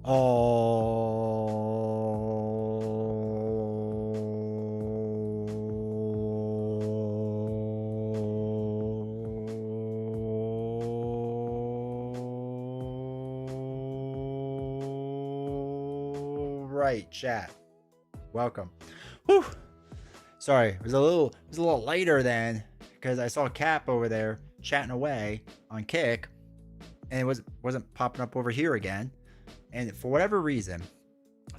Right, chat. Welcome. Whew. Sorry, it was a little later then because I saw Cap over there chatting away on Kick, and it wasn't popping up over here again. And for whatever reason,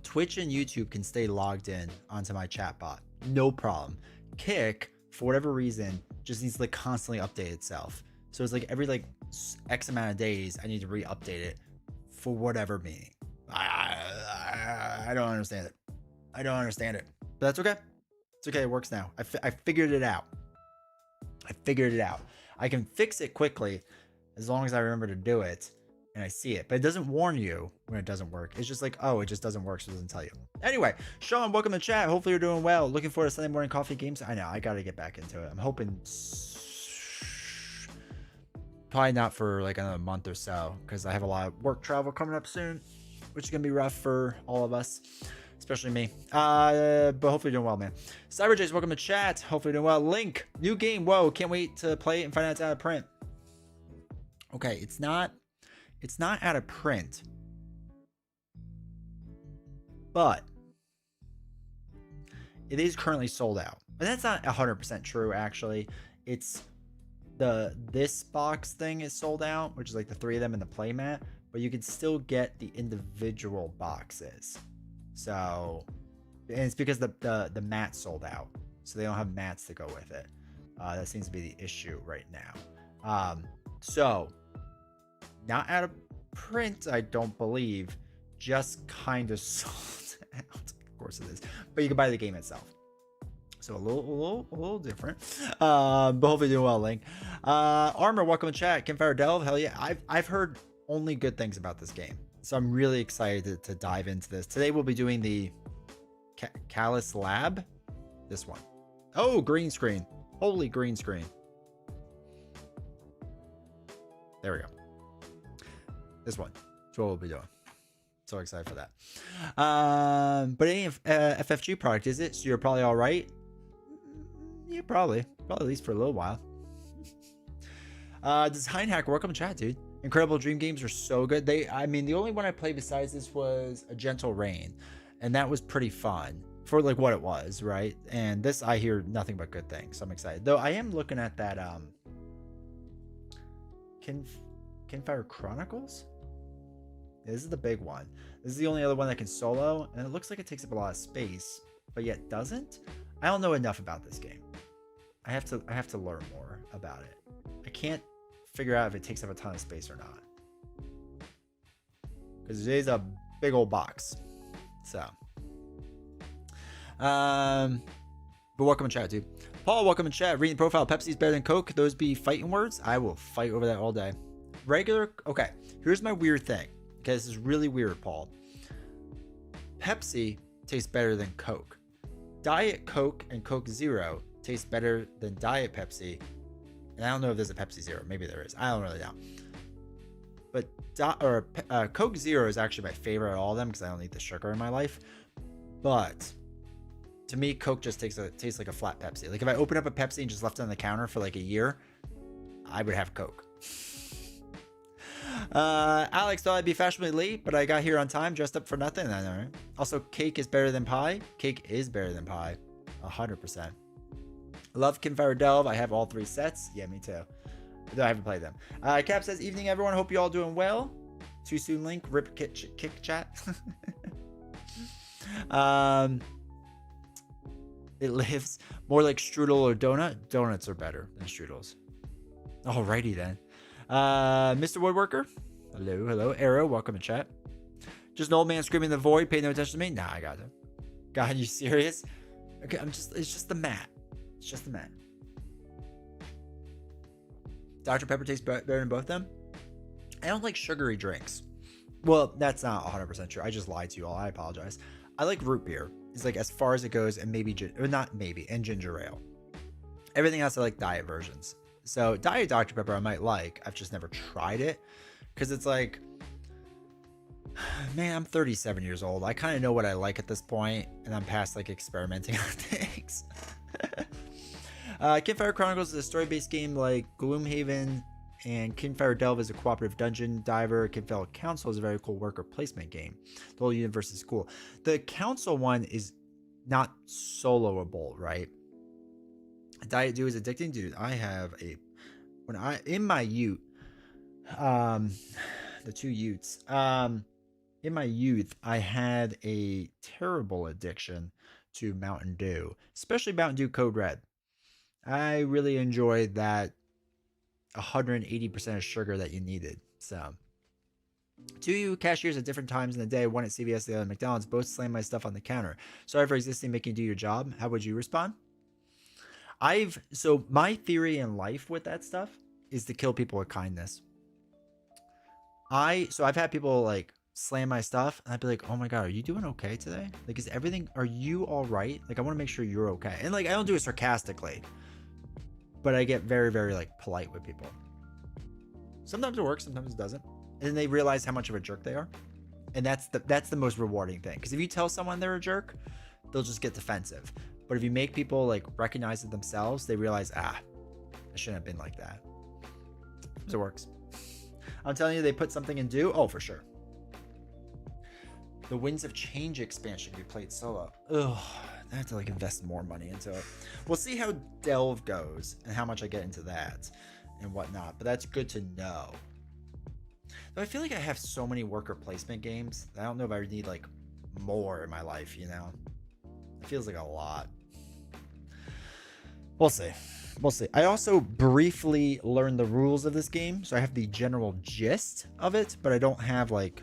Twitch and YouTube can stay logged in onto my chat bot, no problem. Kick, for whatever reason, just needs to like constantly update itself. So it's like every like X amount of days, I need to re-update it for whatever meaning. I don't understand it. I don't understand it, but that's okay. It's okay. It works now. I figured it out. I can fix it quickly as long as I remember to do it and I see it, but it doesn't warn you when it doesn't work. It's just like, oh, it just doesn't work, so it doesn't tell you. Anyway, Sean, welcome to chat. Hopefully you're doing well. Looking forward to Sunday morning coffee games. I know, I got to get back into it. I'm hoping probably not for like another month or so because I have a lot of work travel coming up soon, which is going to be rough for all of us, especially me. But hopefully you're doing well, man. CyberJays, welcome to chat. Hopefully you're doing well. Link, new game. Whoa, can't wait to play it and find out it's out of print. Okay, it's not out of print, but it is currently sold out. But that's not 100% true, actually. It's this box thing is sold out, which is like the 3 of them in the playmat, but you can still get the individual boxes. So, and it's because the mat sold out, so they don't have mats to go with it. That seems to be the issue right now. So not out of print, I don't believe, just kind of sold out. Of course it is, but you can buy the game itself. So a little different. But hopefully doing well, Link. Armor, welcome to chat. Kinfire Delve, hell yeah. I've heard only good things about this game, so I'm really excited to dive into this. Today we'll be doing the Callus Lab. This one. Oh, green screen. Holy green screen. There we go. This one. That's what we'll be doing. So excited for that. But any FFG product, is it? So you're probably all right. Yeah, probably at least for a little while. Design Hacker, welcome to chat, dude. Incredible Dream games are so good. I mean, the only one I played besides this was A Gentle Rain, and that was pretty fun for like what it was, right? And this, I hear nothing but good things, so I'm excited. Though I am looking at that Kinfire Chronicles. This is the big one. This is the only other one that can solo, and it looks like it takes up a lot of space, but yet doesn't. I don't know enough about this game. I have to learn more about it. I can't figure out if it takes up a ton of space or not, because it is a big old box. So but welcome to chat, dude. Paul, welcome to chat. Reading profile, Pepsi's better than Coke. Those be fighting words. I will fight over that all day. Regular. Okay, here's my weird thing. Okay, this is really weird, Paul. Pepsi tastes better than Coke. Diet Coke and Coke Zero taste better than Diet Pepsi. And I don't know if there's a Pepsi Zero. Maybe there is. I don't really know. But Coke Zero is actually my favorite of all of them because I don't need the sugar in my life. But to me, Coke just tastes like a flat Pepsi. Like if I open up a Pepsi and just left it on the counter for like a year, I would have Coke. Alex thought I'd be fashionably late, but I got here on time, dressed up for nothing. I know, right? Also, cake is better than pie. Cake is better than pie, 100%. Love Kinfire Delve. I have all 3 sets. Yeah, me too. Though I haven't played them. Cap says, "Evening, everyone. Hope you all doing well." Too soon, Link. Rip kick chat. It lives more like strudel or donut. Donuts are better than strudels. Alrighty then. Mr. Woodworker, hello. Arrow, welcome to chat. Just an old man screaming in the void. Pay no attention to me. Nah, I got it. God, you serious? Okay, it's just the mat. It's just the mat. Dr. Pepper tastes better than both of them. I don't like sugary drinks. Well, that's not 100% true. I just lied to you all. I apologize. I like root beer. It's like as far as it goes, and maybe and ginger ale. Everything else I like diet versions. So Diet Dr. Pepper I might like. I've just never tried it because it's like Man, I'm 37 years old. I kind of know what I like at this point, and I'm past like experimenting on things. Kinfire Chronicles is a story-based game like Gloomhaven, and Kinfire Delve is a cooperative dungeon diver. Kinfire Council is a very cool worker placement game. The whole universe is cool. The Council one is not soloable, right? Diet Dew is addicting, dude. I have a in my ute, the two utes, in my youth, I had a terrible addiction to Mountain Dew, especially Mountain Dew Code Red. I really enjoyed that 180% of sugar that you needed. So, two cashiers at different times in the day, one at CVS, the other at McDonald's, both slammed my stuff on the counter. Sorry for existing, making you do your job. How would you respond? So my theory in life with that stuff is to kill people with kindness. I've had people like slam my stuff and I'd be like, oh my god, are you doing okay today? Like, are you all right? Like, I want to make sure you're okay. And like, I don't do it sarcastically, but I get very, very like polite with people. Sometimes it works, sometimes it doesn't. And then they realize how much of a jerk they are. And that's the most rewarding thing. Because if you tell someone they're a jerk, they'll just get defensive. But if you make people like recognize it themselves, they realize, I shouldn't have been like that. So it works. I'm telling you, they put something in Dew. Oh, for sure. The Winds of Change expansion we played solo. Ugh, I have to like invest more money into it. We'll see how Delve goes and how much I get into that and whatnot. But that's good to know. Though I feel like I have so many worker placement games that I don't know if I need like more in my life, you know? It feels like a lot. We'll see. We'll see. I also briefly learned the rules of this game, so I have the general gist of it, but I don't have like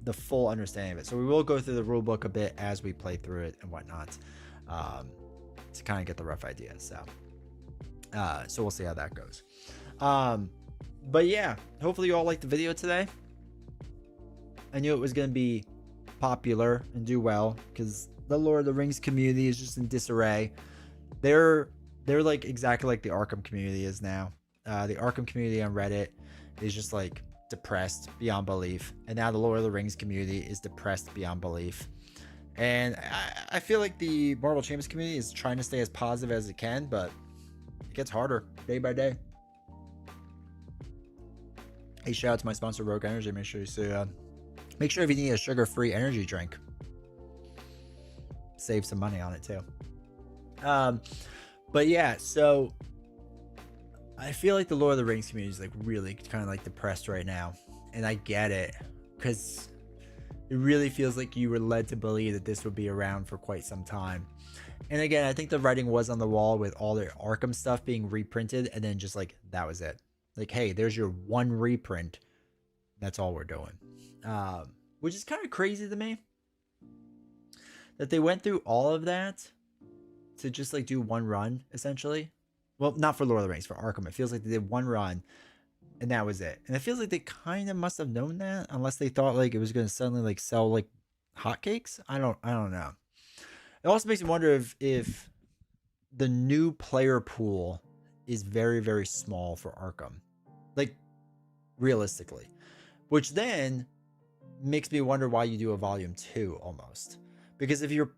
the full understanding of it. So we will go through the rule book a bit as we play through it and whatnot, to kind of get the rough idea. So we'll see how that goes. But yeah, hopefully you all liked the video today. I knew it was going to be popular and do well because the Lord of the Rings community is just in disarray. They're like exactly like the Arkham community is now. The Arkham community on Reddit is just like depressed beyond belief, and now the Lord of the Rings community is depressed beyond belief. And I feel like the Marvel Champions community is trying to stay as positive as it can, but it gets harder day by day. Hey, shout out to my sponsor Rogue Energy. Make sure if you need a sugar-free energy drink, save some money on it too. But yeah, so I feel like the Lord of the Rings community is like really kind of like depressed right now. And I get it, because it really feels like you were led to believe that this would be around for quite some time. And again, I think the writing was on the wall with all their Arkham stuff being reprinted, and then just like, that was it. Like, hey, there's your one reprint. That's all we're doing. Which is kind of crazy to me, that they went through all of that to just like do one run, essentially. Well, not for Lord of the Rings, for Arkham. It feels like they did one run and that was it. And it feels like they kind of must have known that, unless they thought like it was going to suddenly like sell like hotcakes. I don't know. It also makes me wonder if the new player pool is very, very small for Arkham, like realistically, which then makes me wonder why you do a volume 2 almost. Because if your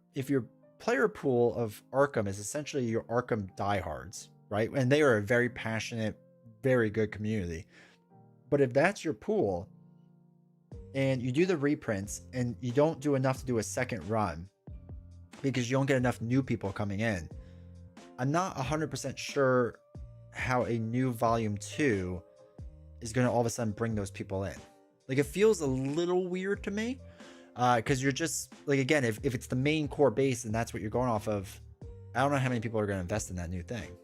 player pool of Arkham is essentially your Arkham diehards, right? And they are a very passionate, very good community. But if that's your pool and you do the reprints and you don't do enough to do a second run because you don't get enough new people coming in, I'm not 100% sure how a new volume 2 is going to all of a sudden bring those people in. Like, it feels a little weird to me, because you're just like, again, if it's the main core base and that's what you're going off of, I don't know how many people are going to invest in that new thing.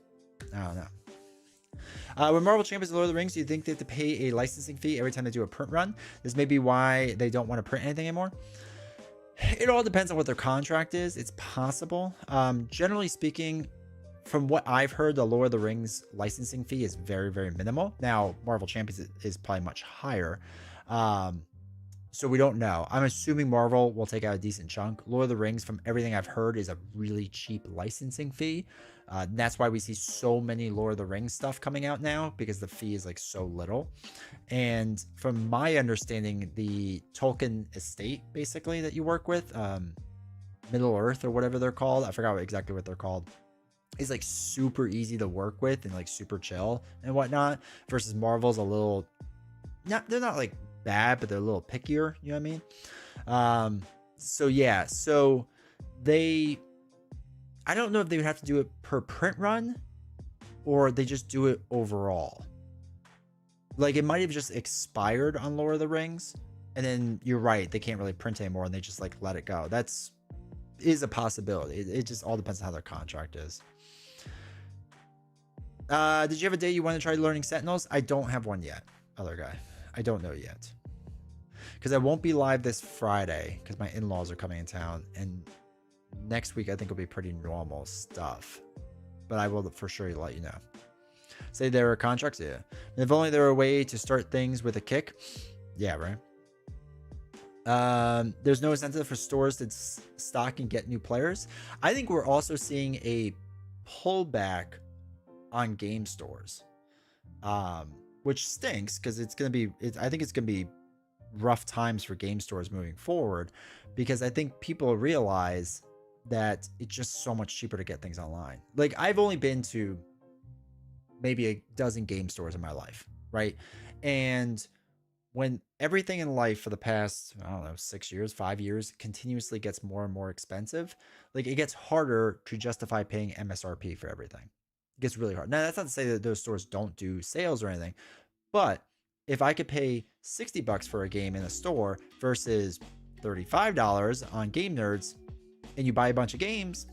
I don't know. When Marvel Champions of Lord of the Rings, do you think they have to pay a licensing fee every time they do a print run? This may be why they don't want to print anything anymore. It all depends on what their contract is. It's possible. Generally speaking, from what I've heard, the Lord of the Rings licensing fee is very, very minimal. Now, Marvel Champions is probably much higher. So we don't know. I'm assuming Marvel will take out a decent chunk. Lord of the Rings, from everything I've heard, is a really cheap licensing fee. That's why we see so many Lord of the Rings stuff coming out now, because the fee is like so little. And from my understanding, the Tolkien estate basically that you work with, Middle Earth or whatever they're called, I forgot exactly what they're called, is like super easy to work with and like super chill and whatnot, versus Marvel's a little, they're not like bad, but they're a little pickier, you know what I mean? So yeah, so I don't know if they would have to do it per print run or they just do it overall. Like it might have just expired on Lord of the Rings, and then you're right, they can't really print anymore and they just like let it go. Is a possibility. It just all depends on how their contract is. Did you have a day you want to try learning Sentinels? I don't have one yet, other guy. I don't know yet. Because I won't be live this Friday because my in-laws are coming in town, and next week I think will be pretty normal stuff. But I will for sure let you know. Say there are contracts, yeah. And if only there were a way to start things with a kick. Yeah, right. There's no incentive for stores to stock and get new players. I think we're also seeing a pullback on game stores, which stinks because I think it's gonna be rough times for game stores moving forward, because I think people realize that it's just so much cheaper to get things online. Like I've only been to maybe a dozen game stores in my life, right? And when everything in life for the past, I don't know, 6 years, 5 years, continuously gets more and more expensive, like it gets harder to justify paying MSRP for everything. It gets really hard. Now, that's not to say that those stores don't do sales or anything, but if I could pay $60 for a game in a store versus $35 on Game Nerds, and you buy a bunch of games,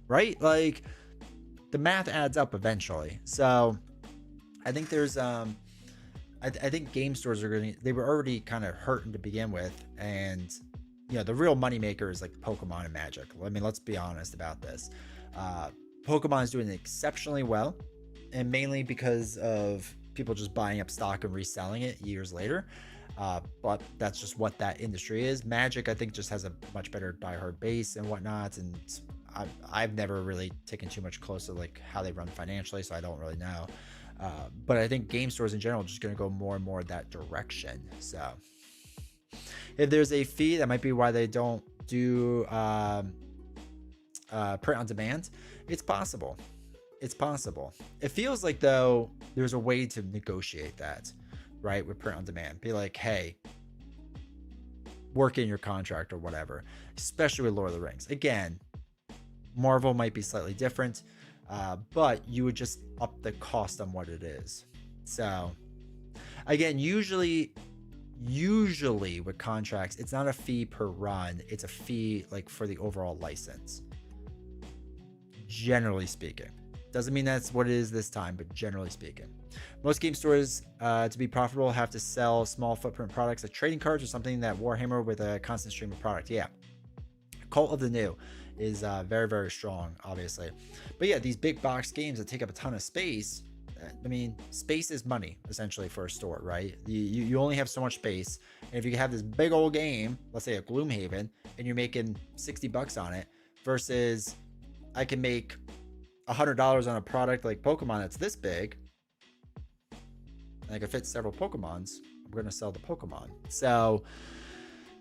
right? Like the math adds up eventually. So I think there's I think game stores they were already kind of hurting to begin with, and you know the real moneymaker is like Pokemon and Magic. I mean, let's be honest about this. Pokemon is doing exceptionally well, and mainly because of people just buying up stock and reselling it years later. But that's just what that industry is. Magic, I think, just has a much better diehard base and whatnot, and I've never really taken too much close to like how they run financially, so I don't really know. But I think game stores in general are just going to go more and more that direction. So if there's a fee, that might be why they don't do print on demand. It's possible. It's possible. It feels like though there's a way to negotiate that, right? With print on demand, be like, hey, work in your contract or whatever, especially with Lord of the Rings. Again, Marvel might be slightly different, but you would just up the cost on what it is. So again, usually with contracts, it's not a fee per run, it's a fee like for the overall license, generally speaking. Doesn't mean that's what it is this time, but generally speaking, most game stores to be profitable have to sell small footprint products like trading cards or something that Warhammer with a constant stream of product. Yeah, Cult of the New is very, very strong, obviously. But yeah, these big box games that take up a ton of space, I mean, space is money essentially for a store, right? You only have so much space, and if you have this big old game, let's say a Gloomhaven, and you're making $60 on it, versus I can make $100 on a product like Pokemon that's this big, and I can fit several Pokemons, I'm going to sell the Pokemon. So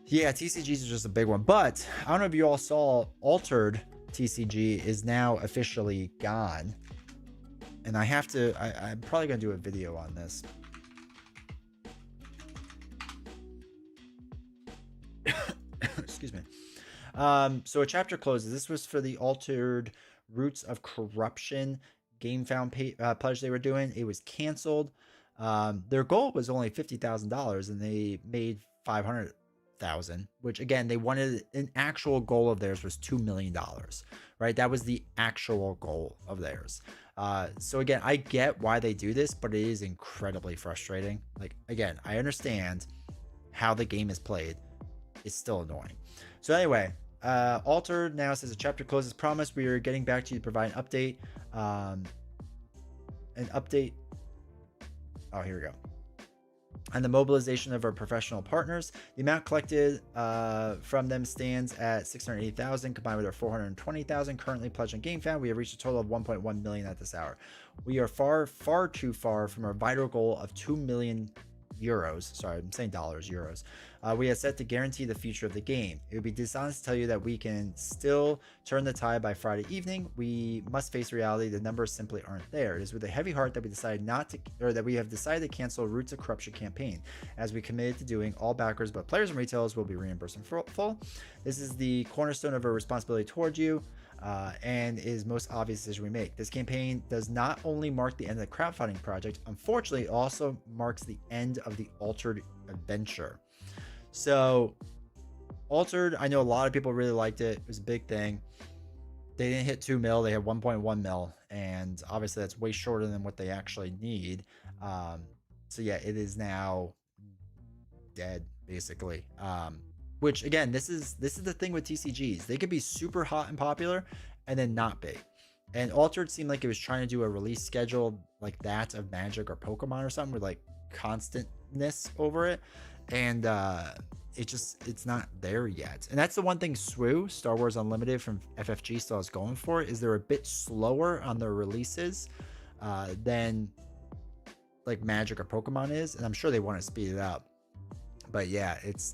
yeah, TCGs is just a big one. But I don't know if you all saw, Altered TCG is now officially gone. And I'm probably going to do a video on this. Excuse me. So a chapter closes. This was for the Altered Roots of Corruption game found pledge they were doing. It was canceled. Their goal was only $50,000 and they made $500,000, which again, they wanted an actual goal of theirs was $2 million, right? That was the actual goal of theirs. So again, I get why they do this, but it is incredibly frustrating. Like, again, I understand how the game is played. It's still annoying. So anyway, Altered now says a chapter closes. Promise we are getting back to you to provide an update. An update. Oh, here we go. And the mobilization of our professional partners. The amount collected from them stands at 680,000 combined with our 420,000 currently pledged on GameFound. We have reached a total of 1.1 million at this hour. We are far too far from our vital goal of 2 million euros. Sorry, I'm saying dollars, euros. We have set to guarantee the future of the game. It would be dishonest to tell you that we can still turn the tide by Friday evening. We must face reality. The numbers simply aren't there. It is with a heavy heart that we decided that we have decided to cancel Roots of Corruption campaign, as we committed to doing. All backers, but players and retailers, will be reimbursed in full. This is the cornerstone of our responsibility towards you. And is most obvious decision we make. This campaign does not only mark the end of the crowdfunding project, unfortunately, it also marks the end of the Altered adventure. So, Altered, I know a lot of people really liked it. It was a big thing. They didn't hit 2 mil, they had 1.1 mil, and obviously that's way shorter than what they actually need. So yeah, it is now dead, basically. Which again, this is the thing with TCGs. They could be super hot and popular and then not be. And Altered seemed like it was trying to do a release schedule like that of Magic or Pokemon or something with like constantness over it. And it's not there yet. And that's the one thing Star Wars Unlimited from FFG still is going for, is they're a bit slower on their releases than like Magic or Pokemon is. And I'm sure they want to speed it up. But yeah, it's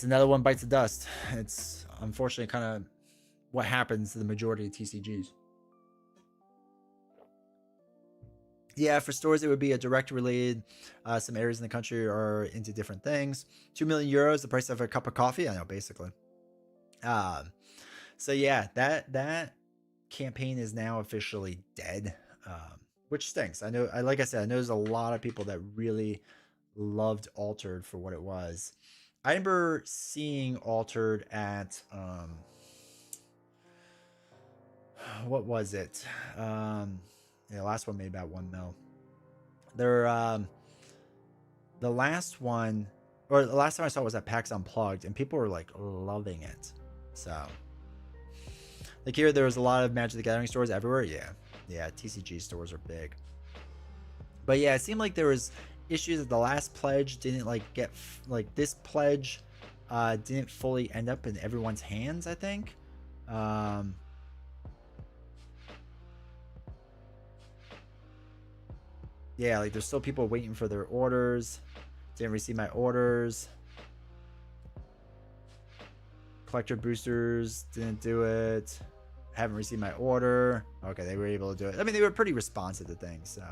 another one bites the dust. It's unfortunately kind of what happens to the majority of TCGs. Yeah, for stores, it would be a direct related. Some areas in the country are into different things. 2 million euros, the price of a cup of coffee. I know, basically. So yeah, that campaign is now officially dead, which stinks. I know, like I said, I know there's a lot of people that really loved Altered for what it was. I remember seeing Altered at what was it? Yeah, last one made about 1 mil. The last one, or the last time I saw it was at PAX Unplugged, and people were like loving it. So, like here, there was a lot of Magic the Gathering stores everywhere. Yeah, TCG stores are big. But yeah, it seemed like there was issues that the last pledge didn't get this pledge didn't fully end up in everyone's hands, I think. Yeah, like there's still people waiting for their orders. Didn't receive my orders. Collector boosters didn't do it. Haven't received my order. Okay, they were able to do it. I mean, they were pretty responsive to things, so.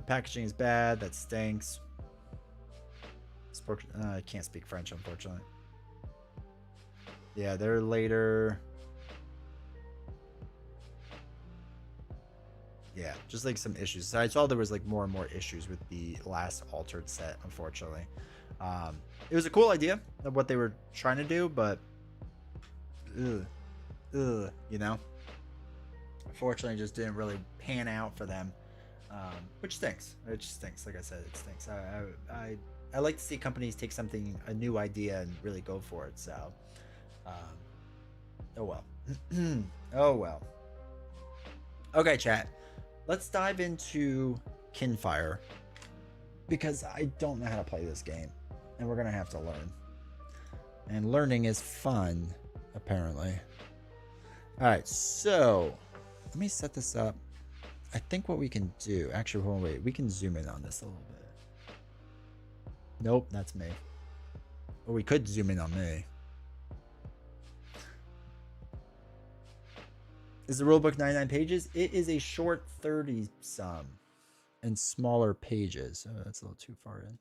Packaging is bad. That stinks. I can't speak French, unfortunately. Yeah, they're later. Yeah, just like some issues. So I saw there was like more and more issues with the last Altered set, unfortunately. It was a cool idea of what they were trying to do, but you know, unfortunately, just didn't really pan out for them, which stinks. It just stinks. Like I said, it stinks. I like to see companies take a new idea and really go for it. So, oh well. Oh well. Okay, chat. Let's dive into Kinfire, because I don't know how to play this game, and we're gonna have to learn. And learning is fun, apparently. All right, so let me set this up. I think what we can do, actually, hold on, wait, we can zoom in on this a little bit. Nope, that's me. Or we could zoom in on me. Is the rulebook 99 pages? It is a short 30 some and smaller pages. Oh, that's a little too far in.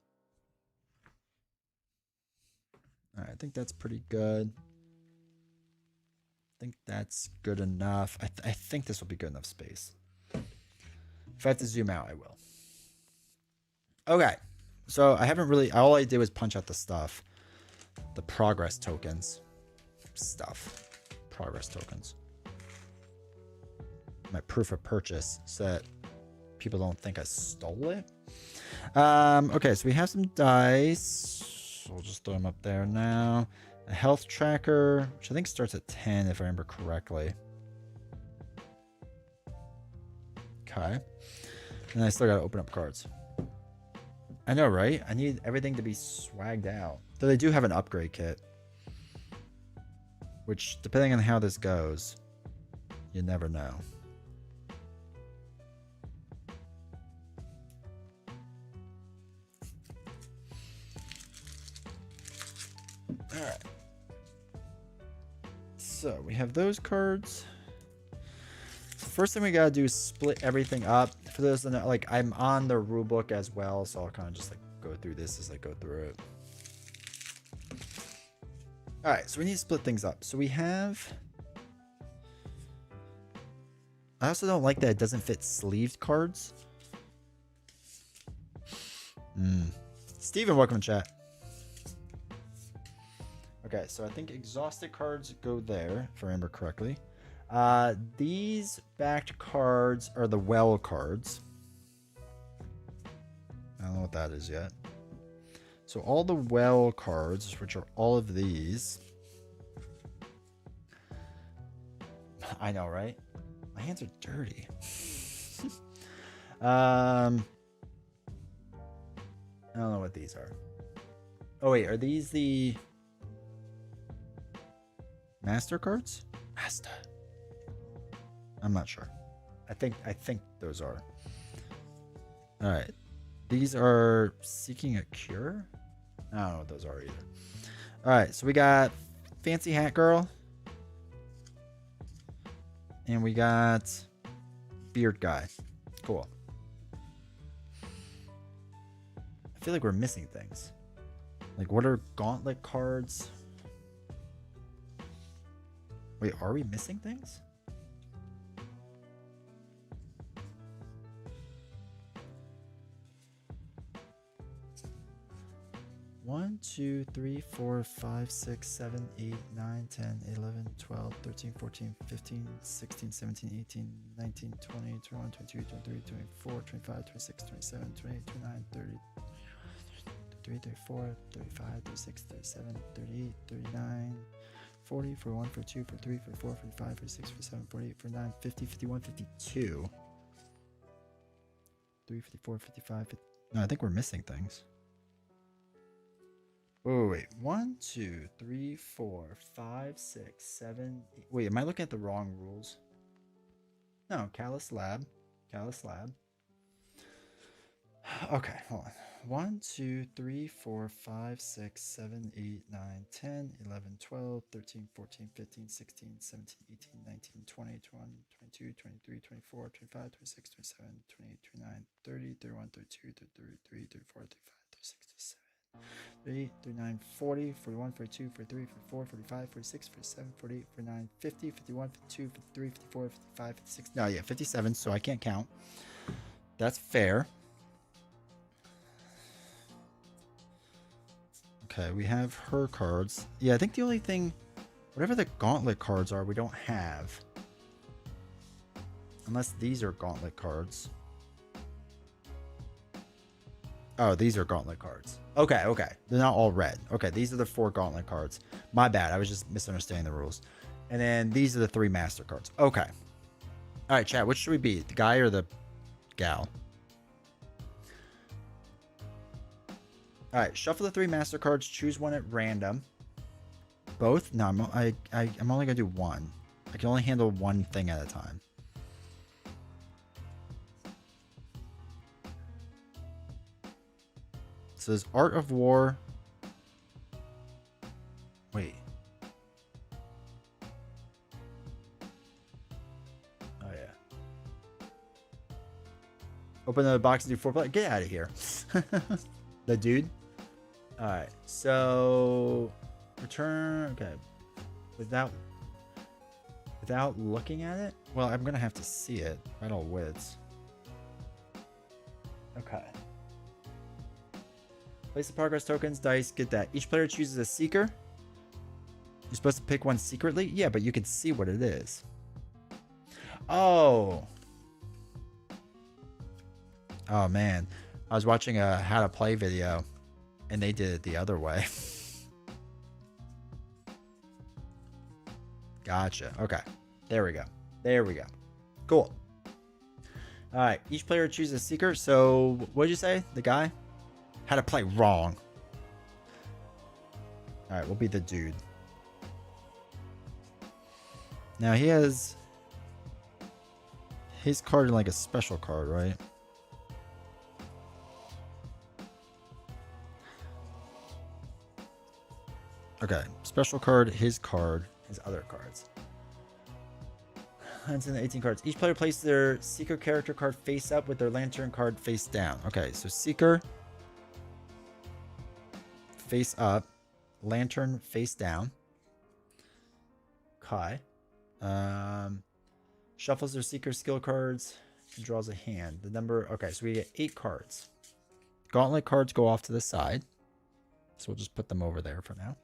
All right, I think that's pretty good. I think that's good enough. I think this will be good enough space. If I have to zoom out, I will. Okay, so I haven't really, all I did was punch out the stuff. The progress tokens. Progress tokens. My proof of purchase so that people don't think I stole it. Okay, so we have some dice. We'll just throw them up there now. A health tracker, which I think starts at 10 if I remember correctly. Okay. And I still gotta open up cards. I know, right? I need everything to be swagged out. Though they do have an upgrade kit. Which, depending on how this goes, you never know. Alright. So, we have those cards. So first thing we gotta do is split everything up. For those that know, like, I'm on the rulebook as well, so I'll kind of just like go through this as I go through it. Alright, so we need to split things up. So we have... I also don't like that it doesn't fit sleeved cards. Steven, welcome to chat. Okay, so I think exhausted cards go there, if I remember correctly. These backed cards are the well cards. I don't know what that is yet. So all the well cards, which are all of these. I know, right? My hands are dirty. I don't know what these are. Oh wait, are these the master cards? Master. I'm not sure. I think those are. All right. These are Seeking a Cure? I don't know what those are either. All right, so we got Fancy Hat Girl. And we got Beard Guy. Cool. I feel like we're missing things. Like, what are gauntlet cards? Wait, are we missing things? One, 2, 3, 4, 5, 6, 7, 8, 9, 10, 11, 12, 13, 14, 15, 16, 17, 18, 19, 20, 21, 22, 23, 24, 25, 26, 27, 28, 29, 30, 33, 34, 35, 36, 37, 38, 39, 40, 41, 42, 43, 44, 45, 46, 47, 48, 49, 50, 51, 52. 3, 54, 55. No, I think we're missing things. Wait. 1, 2, 3, 4, 5, 6, 7, 8. Wait, am I looking at the wrong rules? No, Callus Lab. Okay, hold on. 1, 2, 3, 4, 5, 6, 7, 8, 9, 10, 11, 12, 13, 14, 15, 16, 17, 18, 19, 20, 21, 22, 23, 24, 25, 26, 27, 28, 29, 30, 31, 32, 33, 34, 35, 36, 37. 38, 39, 40, 41, 42, 43, 44, 45, 46, 47, 48, 49, 50, 51, 52, 53, 54, 55, 56. No, yeah, 57, so I can't count. That's fair. Okay, we have her cards. Yeah, I think the only thing, whatever the gauntlet cards are, we don't have. Unless these are gauntlet cards. Oh, these are gauntlet cards. Okay. They're not all red. Okay, these are the 4 gauntlet cards. My bad. I was just misunderstanding the rules. And then these are the 3 master cards. Okay. All right, chat. Which should we be? The guy or the gal? All right. Shuffle the 3 master cards. Choose one at random. Both? No, I'm only going to do one. I can only handle one thing at a time. So there's Art of War. Wait. Oh, yeah. Open the box and do 4 play. Get out of here. The dude. All right. So return. Okay. Without looking at it? Well, I'm going to have to see it. Right all wits. Okay. Place the progress tokens, dice, get that. Each player chooses a seeker. You're supposed to pick one secretly? Yeah, but you can see what it is. Oh. Oh, man. I was watching a how to play video, and they did it the other way. Gotcha. Okay. There we go. Cool. All right, each player chooses a seeker. So what did you say? The guy had to play wrong. All right, we'll be the dude. Now he has his card in like a special card, right? Okay, special card, his other cards. That's in the 18 cards. Each player places their Seeker character card face up with their Lantern card face down. Okay, so Seeker face up, Lantern face down. Kai shuffles their Seeker skill cards and draws a hand. The number, okay, so we get 8 cards. Gauntlet cards go off to the side. So we'll just put them over there for now.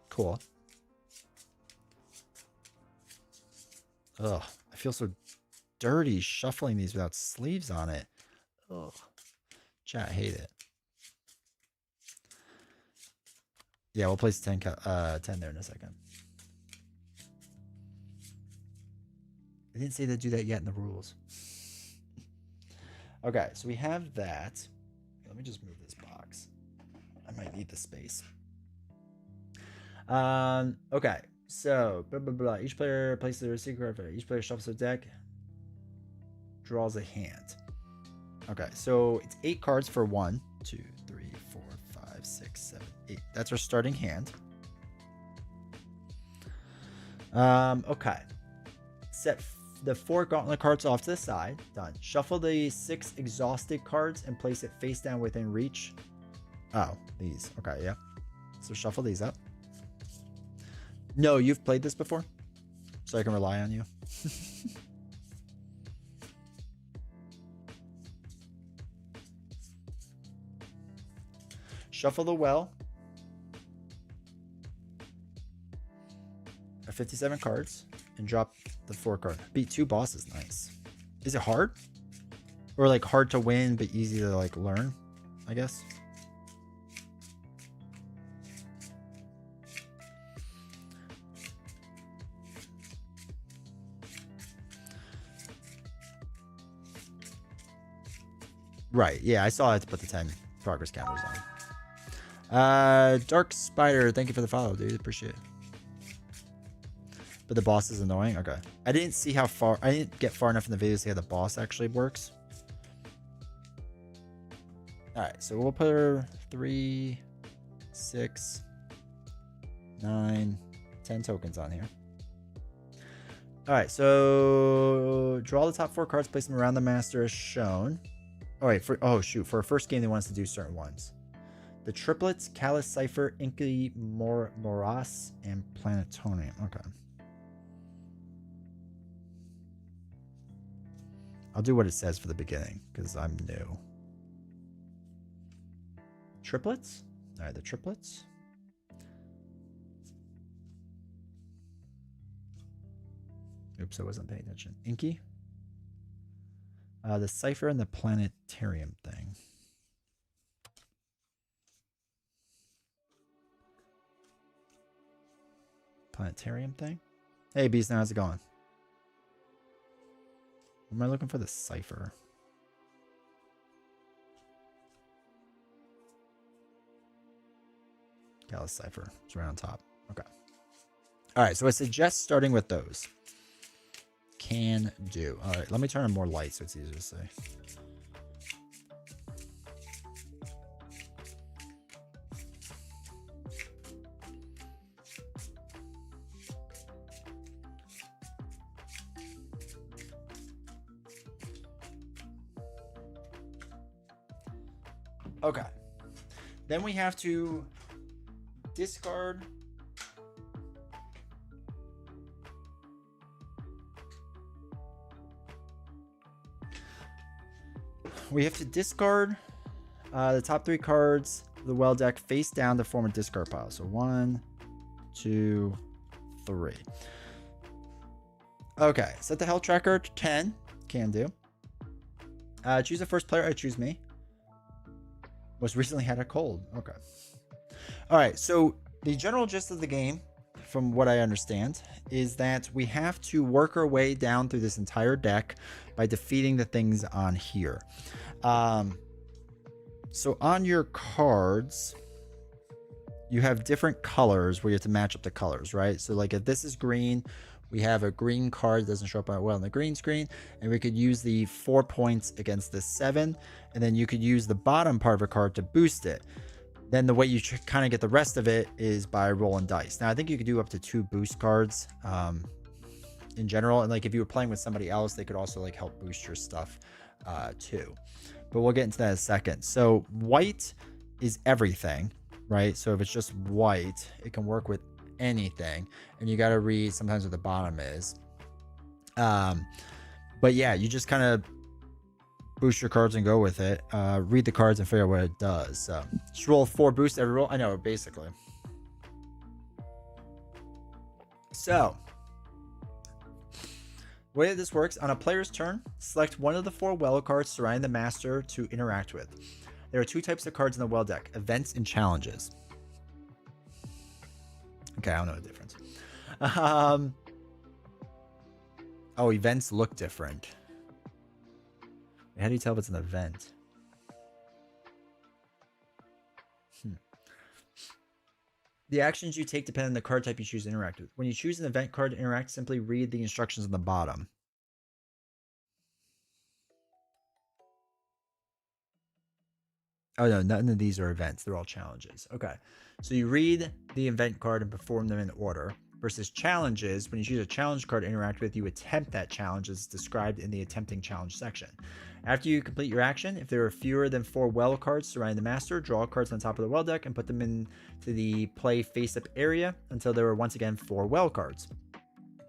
Cool. Ugh, I feel so dirty shuffling these without sleeves on it. Ugh. Chat, I hate it. Yeah, we'll place 10 there in a second. I didn't say to do that yet in the rules. Okay, so we have that. Let me just move this box. I might need the space. Okay, so blah, blah, blah. Each player places their secret card. Each player shuffles their deck, draws a hand. Okay, so it's 8 cards for 1, 2, 3, 4, 5, 6, 7, 8. That's our starting hand. Okay. Set the 4 gauntlet cards off to the side. Done. Shuffle the 6 exhausted cards and place it face down within reach. Oh, these. Okay, yeah. So shuffle these up. No, you've played this before? So I can rely on you. Shuffle the well. 57 cards. And drop the 4 card. Beat 2 bosses. Nice. Is it hard? Or like hard to win but easy to like learn, I guess? Right, yeah, I saw it to put the 10 progress counters on. Dark Spider, thank you for the follow, dude. Appreciate it. But the boss is annoying? Okay. I didn't see how far... I didn't get far enough in the video to see how the boss actually works. Alright, so we'll put her 3, 6, 9, 10 tokens on here. Alright, so... Draw the top 4 cards, place them around the master as shown. Oh, wait, for our first game, they want us to do certain ones. The triplets, Callous Cipher, Inky Morass, and Planetonium. Okay. I'll do what it says for the beginning, because I'm new. Triplets? Alright, the triplets. Oops, I wasn't paying attention. Inky. The Cipher and the Planetarium thing. Planetarium thing? Hey, Beast, now how's it going? Am I looking for the Cipher? Callous Cipher. It's right on top. Okay. Alright, so I suggest starting with those. Can do. Alright, let me turn on more light so it's easier to see. Okay. Then we have to discard the top 3 cards of the well deck face down to form a discard pile. So 1, 2, 3. Okay, set the health tracker to 10. Can do. Choose the first player. I choose me. Most recently had a cold. Okay. All right, so the general gist of the game from what I understand, is that we have to work our way down through this entire deck by defeating the things on here. So on your cards, you have different colors where you have to match up the colors, right? So like if this is green, we have a green card that doesn't show up well on the green screen, and we could use the 4 points against the 7, and then you could use the bottom part of a card to boost it. Then the way you kind of get the rest of it is by rolling dice. Now I think you could do up to 2 boost cards in general, and like if you were playing with somebody else, they could also like help boost your stuff too. But we'll get into that in a second. So white is everything, right? So if it's just white, it can work with anything, and you got to read sometimes what the bottom is. But yeah, you just kind of boost your cards and go with it. Read the cards and figure out what it does. So just roll 4 boosts every roll. I know, basically. So the way that this works, on a player's turn, select one of the 4 well cards surrounding the master to interact with. There are 2 types of cards in the well deck: events and challenges. Okay, I don't know the difference. Oh, events look different. How do you tell if it's an event? The actions you take depend on the card type you choose to interact with. When you choose an event card to interact, simply read the instructions on the bottom. Oh no, none of these are events. They're all challenges. Okay. So you read the event card and perform them in order. Versus challenges, when you choose a challenge card to interact with, you attempt that challenge as described in the attempting challenge section. After you complete your action, if there are fewer than 4 well cards surrounding the master, draw cards on top of the well deck and put them into the play face-up area until there are once again 4 well cards.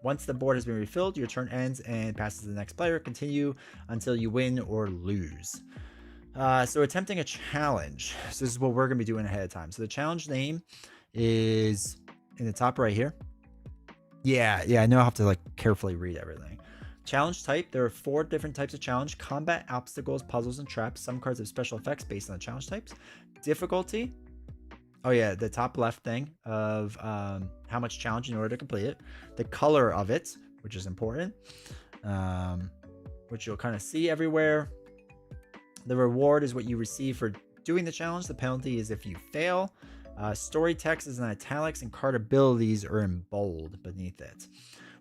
Once the board has been refilled, your turn ends and passes to the next player. Continue until you win or lose. So attempting a challenge. So this is what we're going to be doing ahead of time. So the challenge name is in the top right here. Yeah, I know I have to like carefully read everything. Challenge type, there are 4 different types of challenge: combat, obstacles, puzzles, and traps. Some cards have special effects based on the challenge types. Difficulty, oh yeah, the top left thing of how much challenge in order to complete it. The color of it, which is important, which you'll kind of see everywhere. The reward is what you receive for doing the challenge. The penalty is if you fail. Story text is in italics, and card abilities are in bold beneath it.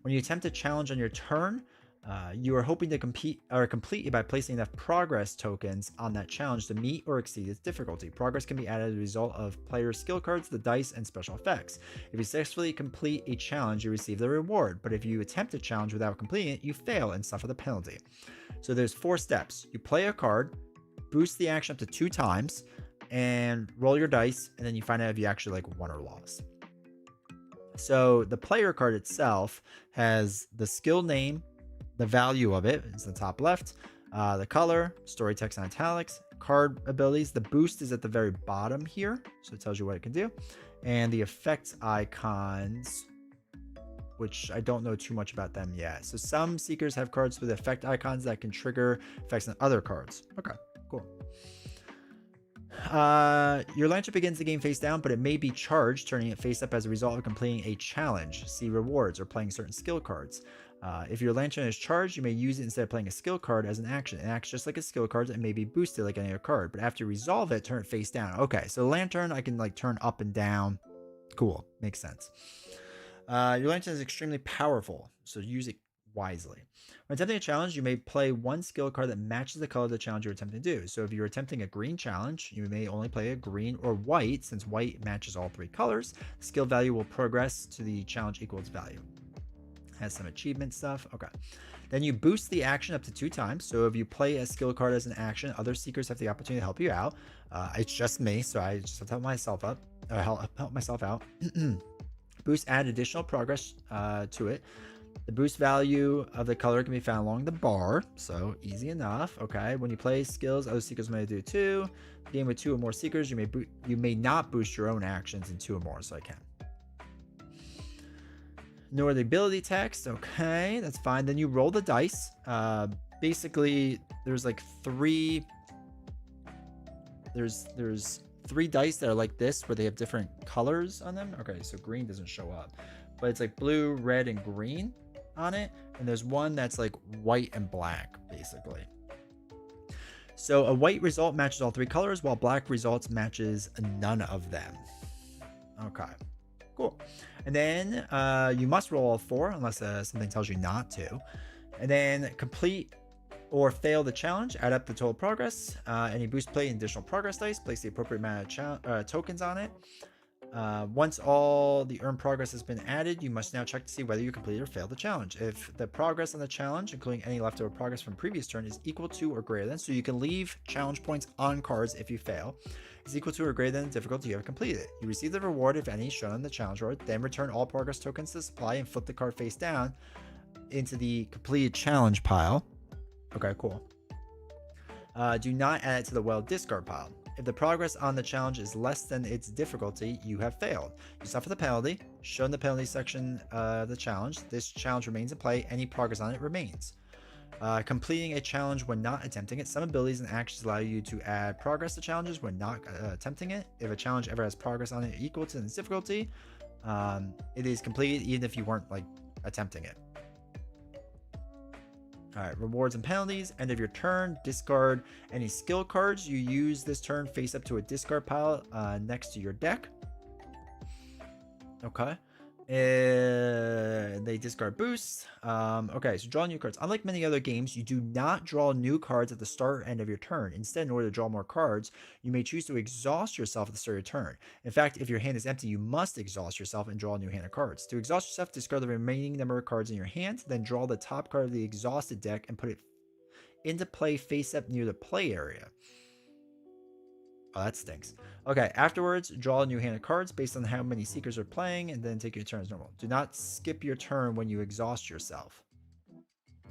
When you attempt a challenge on your turn, you are hoping to complete it by placing enough progress tokens on that challenge to meet or exceed its difficulty. Progress can be added as a result of player skill cards, the dice, and special effects. If you successfully complete a challenge, you receive the reward, but if you attempt a challenge without completing it, you fail and suffer the penalty. So there's 4 steps. You play a card, boost the action up to 2 times, and roll your dice, and then you find out if you actually like won or lost. So the player card itself has the skill name, the value of it is the top left, the color, story text and italics, card abilities. The boost is at the very bottom here, so it tells you what it can do, and the effects icons, which I don't know too much about them yet. So some seekers have cards with effect icons that can trigger effects on other cards. Okay, cool. Your lantern begins the game face down, but it may be charged, turning it face up as a result of completing a challenge. See rewards or playing certain skill cards. If your lantern is charged, you may use it instead of playing a skill card as an action. It acts just like a skill card and may be boosted like any other card, but after you resolve it, turn it face down. Okay, so the lantern I can like turn up and down. Cool, makes sense. Your lantern is extremely powerful, so use it wisely. When attempting a challenge, you may play 1 skill card that matches the color of the challenge you're attempting to do. So if you're attempting a green challenge, you may only play a green or white, since white matches all 3 colors. The skill value will progress to the challenge equal its value. Has some achievement stuff. Okay. Then you boost the action up to 2 times. So if you play a skill card as an action, other seekers have the opportunity to help you out. It's just me, so I just have to help myself up. Help myself out. Boost add additional progress to it. The boost value of the color can be found along the bar, so easy enough. Okay, when you play skills, other seekers may do too. Game with 2 or more seekers, you may not boost your own actions in 2 or more, so I can. Ignore the ability text. Okay, that's fine. Then you roll the dice. Basically, there's like 3. There's 3 dice that are like this, where they have different colors on them. Okay, so green doesn't show up. but it's like blue, red, and green on it. And there's one that's like white and black, basically. So a white result matches all 3 colors, while black results matches none of them. Okay, cool. And then you must roll all 4 unless something tells you not to. And then complete or fail the challenge, add up the total progress. Any boost plate and additional progress dice, place the appropriate amount of tokens on it. Once all the earned progress has been added, you must now check to see whether you completed or failed the challenge. If the progress on the challenge, including any leftover progress from previous turn, is equal to or greater than, so you can leave challenge points on cards if you fail, is equal to or greater than the difficulty you have completed. You receive the reward, if any, shown on the challenge board, then return all progress tokens to the supply and flip the card face down into the completed challenge pile. Okay, cool. Do not add it to the well discard pile. If the progress on the challenge is less than its difficulty, you have failed. You suffer the penalty, shown in the penalty section of the challenge. This challenge remains in play. Any progress on it remains. Completing a challenge when not attempting it. Some abilities and actions allow you to add progress to challenges when not attempting it. If a challenge ever has progress on it equal to its difficulty, it is completed even if you weren't like attempting it. All right, rewards and penalties. End of your turn, discard any skill cards you use this turn face up to a discard pile next to your deck. Okay. They discard boosts. Okay, so draw new cards. Unlike many other games, you do not draw new cards at the start or end of your turn. Instead, in order to draw more cards, you may choose to exhaust yourself at the start of your turn. In fact, if your hand is empty, you must exhaust yourself and draw a new hand of cards. To exhaust yourself, discard the remaining number of cards in your hand, then draw the top card of the exhausted deck and put it into play face up near the play area. Oh, that stinks. Okay, afterwards, draw a new hand of cards based on how many seekers are playing, and then take your turn as normal. Do not skip your turn when you exhaust yourself.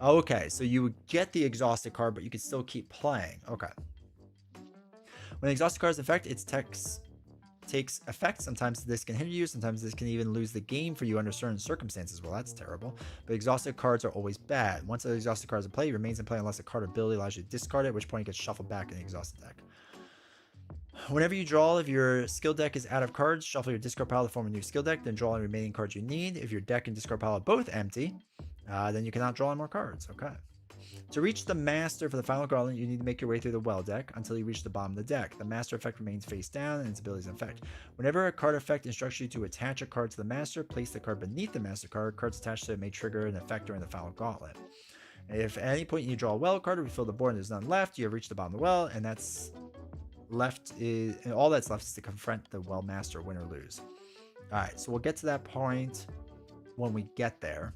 Okay, so you would get the exhausted card, but you can still keep playing. Okay. When the exhausted card's effect, its text takes effect. Sometimes this can hinder you. Sometimes this can even lose the game for you under certain circumstances. Well, that's terrible. But exhausted cards are always bad. Once the exhausted card is in play, it remains in play unless a card ability allows you to discard it, at which point it gets shuffled back in the exhausted deck. Whenever you draw, if your skill deck is out of cards, shuffle your discard pile to form a new skill deck, then draw the remaining cards you need. If your deck and discard pile are both empty, then you cannot draw any more cards. Okay. To reach the master for the final gauntlet, you need to make your way through the well deck until you reach the bottom of the deck. The master effect remains face down and its abilities in effect. Whenever a card effect instructs you to attach a card to the master, place the card beneath the master card. Cards attached to it may trigger an effect during the final gauntlet. If at any point you draw a well card or refill the board and there's none left, you have reached the bottom of the well, and that's left is, and all that's left is to confront the well master, win or lose. All right, so we'll get to that point when we get there.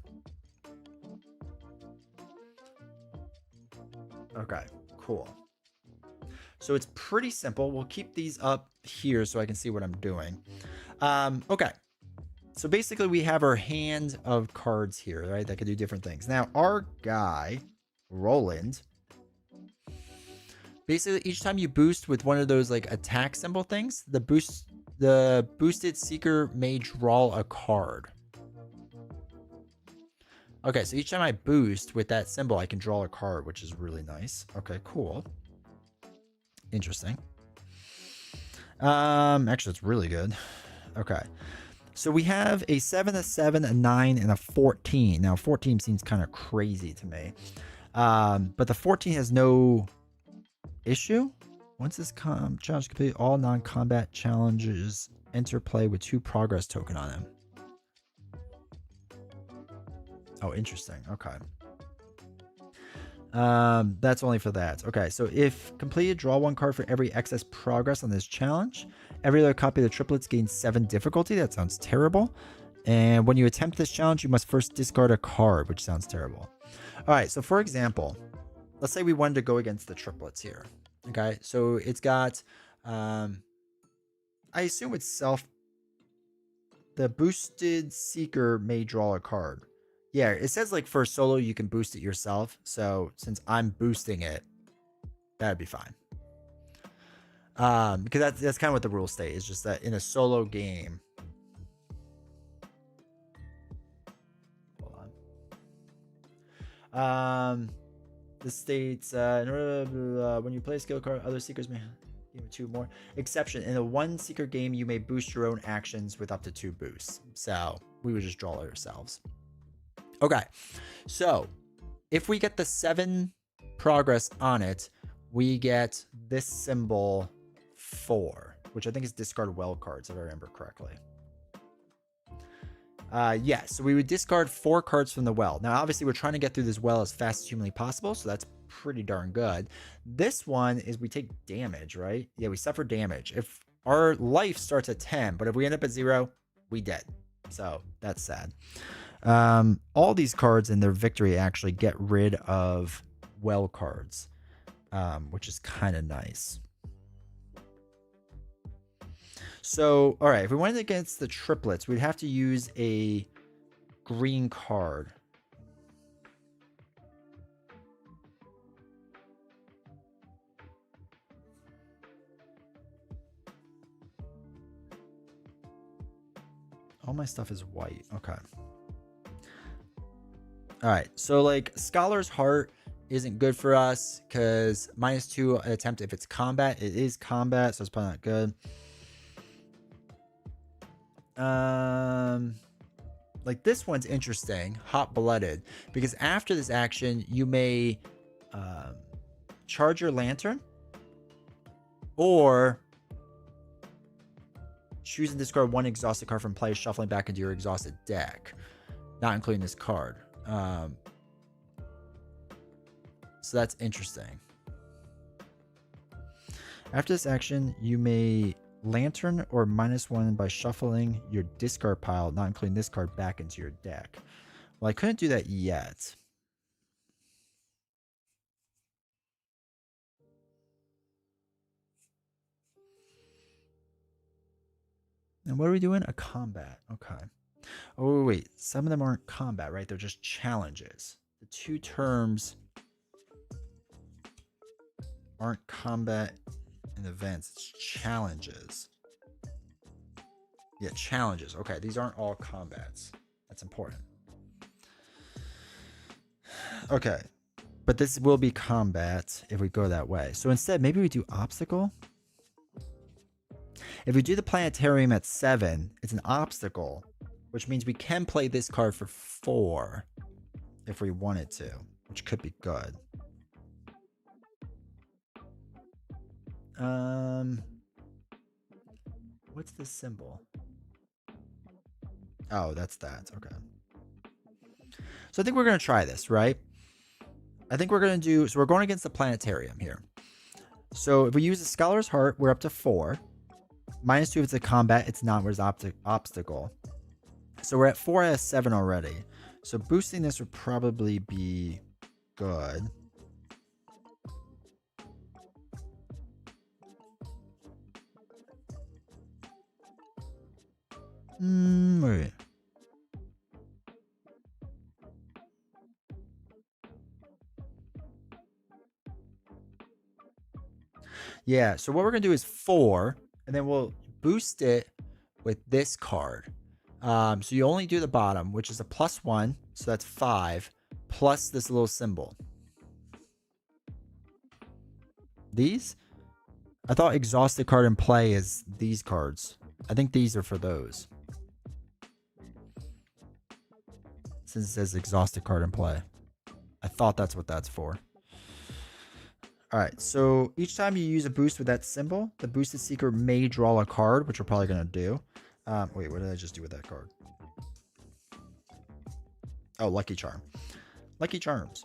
Okay, cool. So it's pretty simple. We'll keep these up here so I can see what I'm doing. Okay, so basically we have our hand of cards here, right, that can do different things. Now our guy Roland, basically each time you boost with one of those like attack symbol things, the boosted seeker may draw a card. Okay, so each time I boost with that symbol, I can draw a card, which is really nice. Okay, cool. Interesting. Actually, it's really good. Okay. So we have a 7, a 7, a 9, and a 14. Now, 14 seems kind of crazy to me. But the 14 has no issue. Once this challenge complete, all non-combat challenges enter play with 2 progress token on them. Oh, interesting. Okay. That's only for that. Okay, so if completed, draw 1 card for every excess progress on this challenge. Every other copy of the triplets gains 7 difficulty. That sounds terrible. And when you attempt this challenge, you must first discard a card, which sounds terrible. All right, so for example, let's say we wanted to go against the triplets here. Okay, so it's got, I assume it's self. The boosted seeker may draw a card. Yeah, it says like for solo, you can boost it yourself. So since I'm boosting it, that'd be fine. Because that's kind of what the rules state. Is just that in a solo game. Hold on. This states when you play a skill card, other seekers may. Even 2 more. Exception: in a 1 secret game, you may boost your own actions with up to 2 boosts. So we would just draw it ourselves. Okay, so if we get the 7 progress on it, we get this symbol 4, which I think is discard well cards, if I remember correctly. Yeah, so we would discard 4 cards from the well. Now, obviously, we're trying to get through this well as fast as humanly possible, so that's pretty darn good. This one is we take damage, right? Yeah, we suffer damage. If our life starts at 10, but if we end up at 0, we dead. So that's sad. All these cards in their victory actually get rid of well cards, which is kind of nice. So, all right, if we went against the triplets, we'd have to use a green card. All my stuff is white. Okay. All right. So, like, Scholar's Heart isn't good for us because -2 attempt if it's combat. It is combat, so it's probably not good. Like this one's interesting, hot-blooded, because after this action you may charge your lantern or choose and discard 1 exhausted card from play, shuffling back into your exhausted deck, not including this card. So that's interesting. After this action you may lantern or -1 by shuffling your discard pile, not including this card, back into your deck. Well, I couldn't do that yet. And what are we doing? A combat. Okay. Oh, wait. Some of them aren't combat, right? They're just challenges. The 2 terms aren't combat and events. It's challenges. Yeah, challenges. Okay, these aren't all combats. That's important. Okay, but this will be combat if we go that way. So instead, maybe we do obstacle. If we do the planetarium at 7, it's an obstacle, which means we can play this card for 4 if we wanted to, which could be good. What's this symbol? Oh, that's that. Okay. So I think we're going to try this, right? I think we're going to do... So we're going against the planetarium here. So if we use the Scholar's Heart, we're up to 4. -2 if it's a combat. It's not. Where's obstacle? So we're at 4 out of 7 already. So boosting this would probably be good. Wait. Yeah, so what we're going to do is 4, and then we'll boost it with this card. So you only do the bottom, which is a +1, so that's 5, plus this little symbol. These? I thought exhausted card in play is these cards. I think these are for those. Since it says exhausted card in play. I thought that's what that's for. Alright, so each time you use a boost with that symbol, the boosted seeker may draw a card, which we're probably going to do. Wait, what did I just do with that card? Oh, Lucky Charm. Lucky Charms.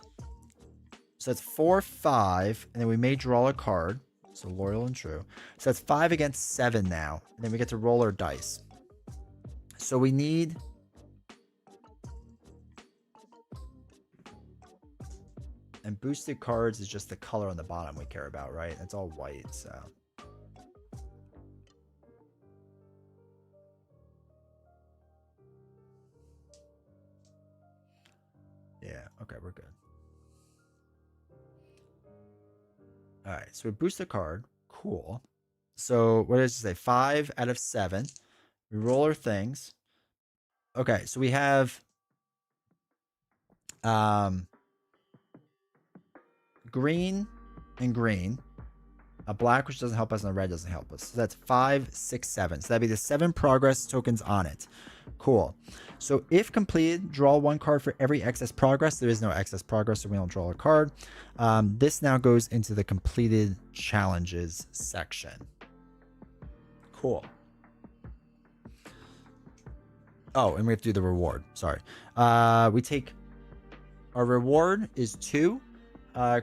So that's 4, 5, and then we may draw a card. So loyal and true. So that's 5 against 7 now. And then we get to roll our dice. So we need... And boosted cards is just the color on the bottom we care about, right? It's all white, so... Yeah, okay, we're good. Alright, so we boost a card. Cool. So what does it say? 5 out of 7. We roll our things. Okay, so we have... green and green. a black, which doesn't help us, and a red doesn't help us. So that's 5, 6, 7. So that'd be the 7 progress tokens on it. Cool. So if completed, draw 1 card for every excess progress. There is no excess progress, so we don't draw a card. This now goes into the completed challenges section. Cool. Oh, and we have to do the reward. Sorry. We take... Our reward is 2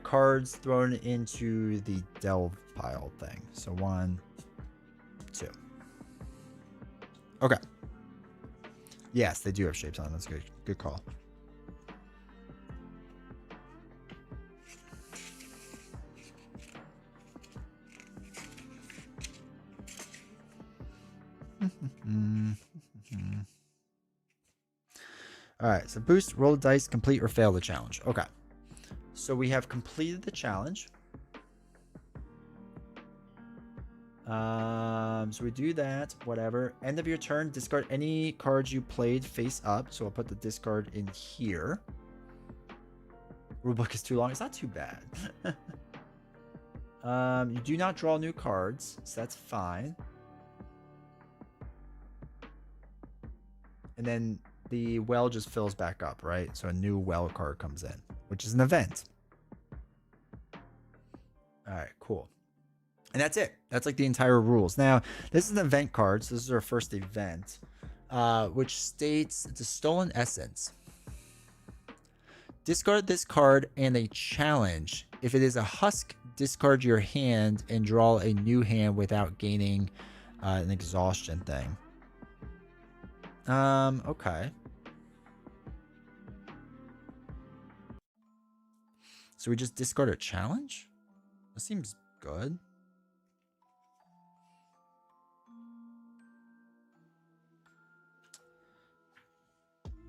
cards thrown into the delve pile thing. So 1, 2. Okay. Yes, they do have shapes on. That's good. Good call. All right, so boost, roll the dice, complete or fail the challenge. Okay. So we have completed the challenge. So we do that, whatever. End of your turn, discard any cards you played face up. So I'll put the discard in here. Rulebook is too long. It's not too bad. You do not draw new cards, so that's fine. And then the well just fills back up, right? So a new well card comes in, which is an event. All right, cool. And that's it. That's like the entire rules. Now, this is an event card. So this is our first event, which states it's a stolen essence. Discard this card and a challenge. If it is a husk, discard your hand and draw a new hand without gaining an exhaustion thing. Okay. So we just discard a challenge? That seems good.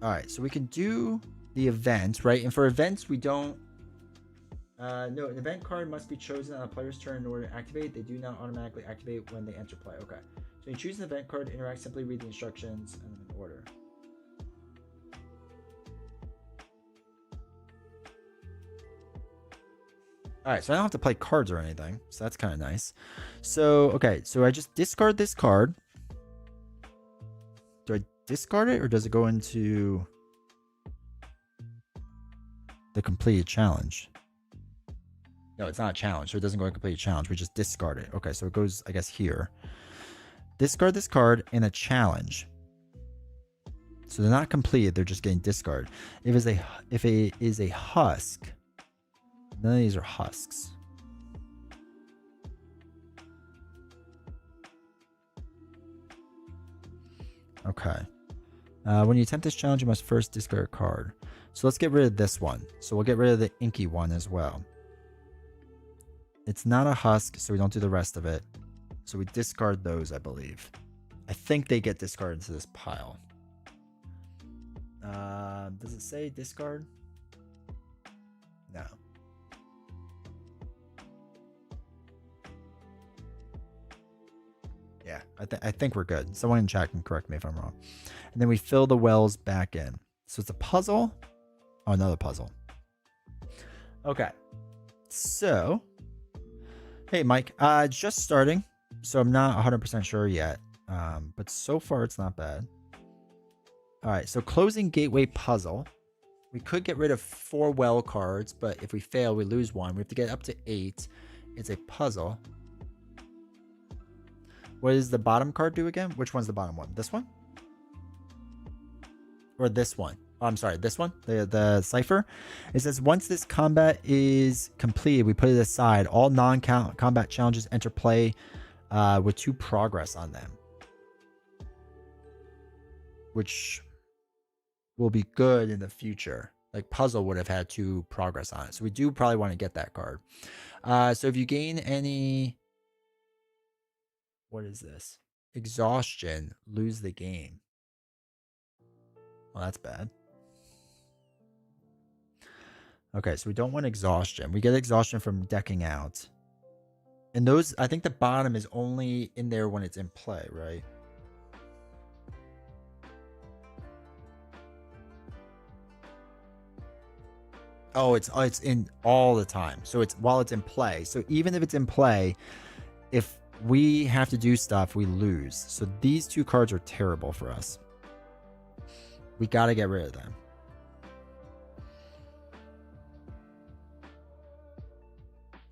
All right, so we can do the event, right? And for events, we don't... no, an event card must be chosen on a player's turn in order to activate. They do not automatically activate when they enter play. Okay. So you choose an event card, interact, simply read the instructions, and then in order. All right, so I don't have to play cards or anything, so that's kind of nice. So, okay, so I just discard this card. Do I discard it, or does it go into the completed challenge? No, it's not a challenge, so it doesn't go into completed challenge. We just discard it. Okay, so it goes, I guess, here. Discard this card in a challenge. So they're not completed, they're just getting discarded. If it is a husk, none of these are husks. Okay. When you attempt this challenge, you must first discard a card. So let's get rid of this one. So we'll get rid of the inky one as well. It's not a husk, so we don't do the rest of it. So we discard those, I believe. I think they get discarded into this pile. Does it say discard? No. Yeah, I think we're good. Someone in chat can correct me if I'm wrong. And then we fill the wells back in. So it's a puzzle. Oh, another puzzle. Okay. So, hey, Mike. Just starting. So I'm not 100% sure yet. But so far, it's not bad. All right. So closing gateway puzzle. We could get rid of 4 well cards, but if we fail, we lose 1. We have to get up to 8. It's a puzzle. What does the bottom card do again? Which one's the bottom one? This one? Or this one? Oh, I'm sorry, this one? The cipher? It says, once this combat is completed, we put it aside. All non-combat challenges enter play with 2 progress on them. Which will be good in the future. Like puzzle would have had 2 progress on it. So we do probably want to get that card. So if you gain any... What is this? Exhaustion. Lose the game. Well, that's bad. Okay, so we don't want exhaustion. We get exhaustion from decking out. And those, I think the bottom is only in there when it's in play, right? Oh, it's in all the time. So it's while it's in play. So even if it's in play, if we have to do stuff, we lose. So these two cards are terrible for us. We got to get rid of them.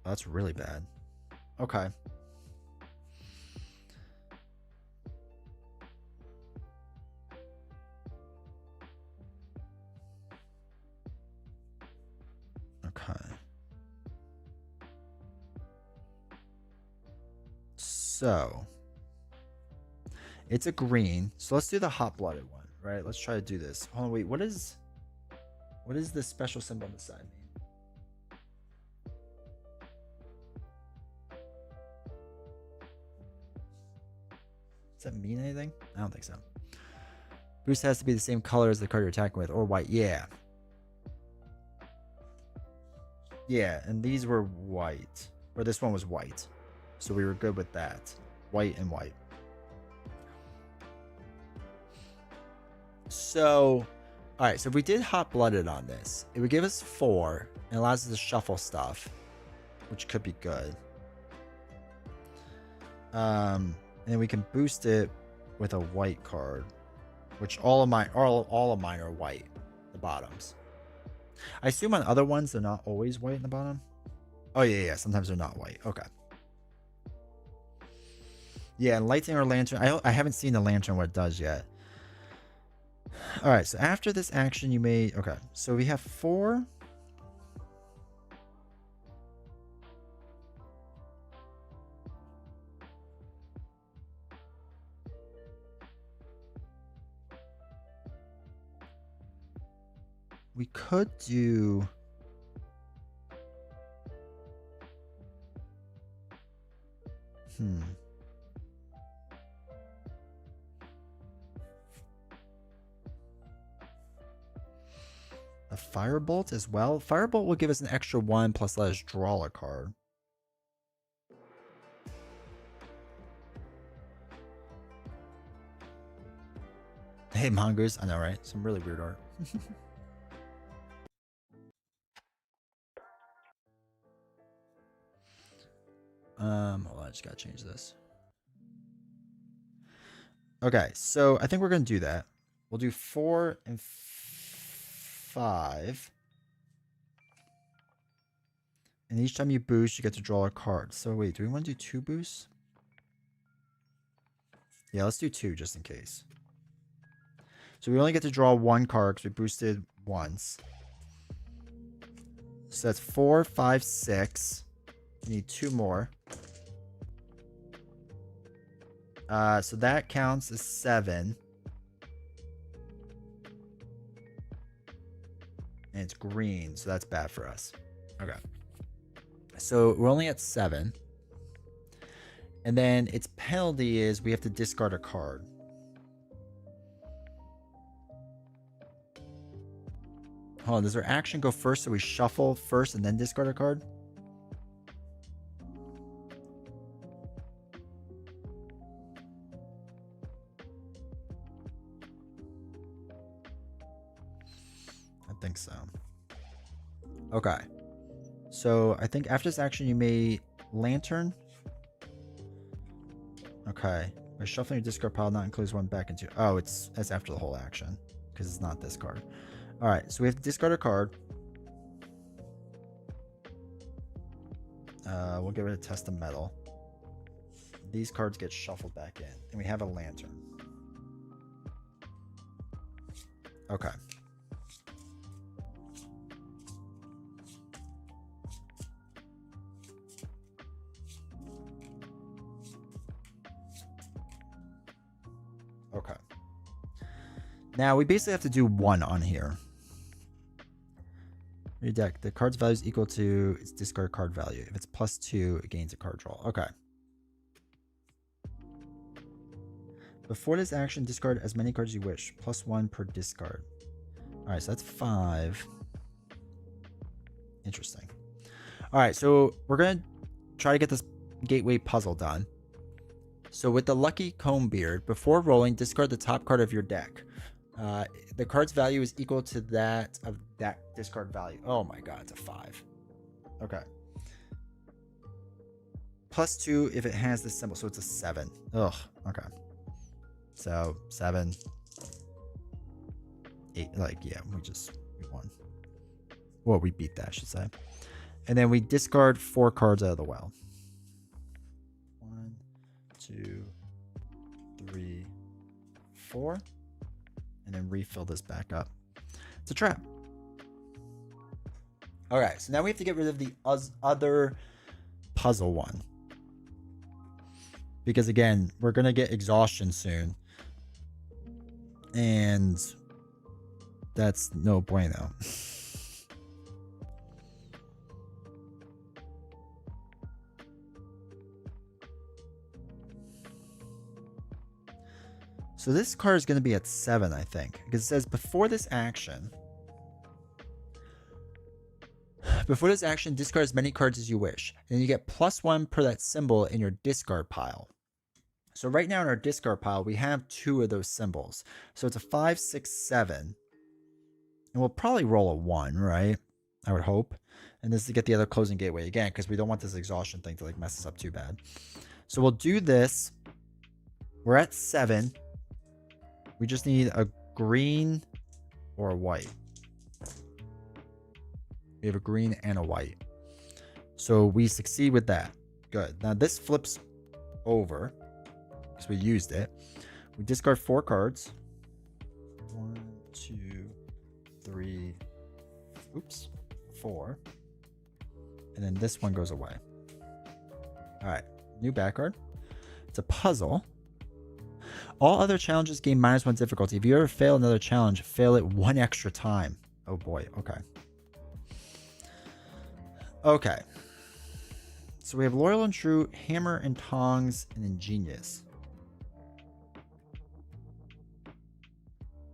That's really bad. Okay. Okay. So it's a green. So let's do the hot-blooded one, right? Let's try to do this. Hold on, wait. What is the special symbol on the side mean? Does that mean anything? I don't think so. Boost has to be the same color as the card you're attacking with, or white. Yeah. Yeah, and these were white. Or this one was white. So we were good with that. White and white. So, alright, so if we did hot-blooded on this, it would give us 4 and allows us to shuffle stuff, which could be good. And then we can boost it with a white card, which all of mine are white, the bottoms. I assume on other ones they're not always white in the bottom. Oh yeah, sometimes they're not white. Okay. Yeah, lightning or lantern. I haven't seen the lantern what it does yet. All right, so after this action you may... Okay, so we have 4. We could do... A firebolt as well. Firebolt will give us an extra 1 plus let us draw a card. Hey, Mongoose. I know, right? Some really weird art. Hold on, I just gotta change this. Okay, so I think we're gonna do that. We'll do 4 and 5. And each time you boost, you get to draw a card. So wait, do we want to do 2 boosts? Yeah, let's do 2 just in case. So we only get to draw 1 card because we boosted once. So that's 4, 5, 6. We need 2 more. So that counts as 7. And it's green, so that's bad for us. Okay. So we're only at 7. And then its penalty is we have to discard a card. Hold on, does our action go first so we shuffle first and then discard a card? I think so. Okay. So I think after this action you may lantern. Okay. By shuffling your discard pile not includes 1 back into... Oh, that's after the whole action. Because it's not this card. Alright, so we have to discard a card. We'll give it a test of metal. These cards get shuffled back in. And we have a lantern. Okay. Okay. Now we basically have to do 1 on here. Your deck. The card's value is equal to its discard card value. If it's +2, it gains a card draw. Okay. Before this action, discard as many cards as you wish. +1 per discard. Alright, so that's 5. Interesting. Alright, so we're going to try to get this gateway puzzle done. So with the Lucky Comb Beard, before rolling, discard the top card of your deck. The card's value is equal to that of that discard value. Oh my god, it's a 5. Okay. +2 if it has this symbol, so it's a 7. Ugh, okay. So 7, 8, like, yeah, we won. Well, we beat that, I should say. And then we discard 4 cards out of the well. 1, 2, 3, 4. And then refill this back up. It's a trap. All right, so now we have to get rid of the other puzzle one. Because again, we're going to get exhaustion soon. And that's no bueno. So this card is going to be at 7, I think. Because it says before this action, discard as many cards as you wish. And you get +1 per that symbol in your discard pile. So right now in our discard pile, we have 2 of those symbols. So it's a 5, 6, 7. And we'll probably roll a 1, right? I would hope. And this is to get the other closing gateway again, because we don't want this exhaustion thing to like mess us up too bad. So we'll do this. We're at 7. We just need a green or a white. We have a green and a white. So we succeed with that. Good. Now this flips over because we used it. We discard 4 cards. 1, 2, 3, 4. And then this one goes away. All right. New back card. It's a puzzle. All other challenges gain -1 difficulty. If you ever fail another challenge, fail it 1 extra time. Oh boy. Okay. Okay. So we have Loyal and True, Hammer and Tongs, and Ingenious.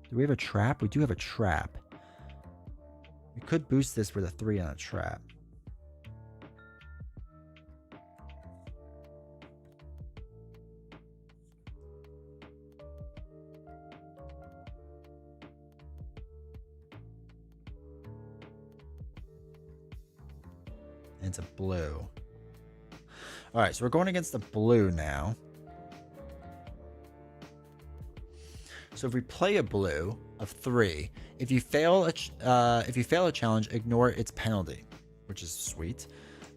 Do we have a trap? We do have a trap. We could boost this with a 3 on a trap. It's a blue. All right, so we're going against the blue now. So if we play a blue of 3, if you fail a challenge, ignore its penalty, which is sweet.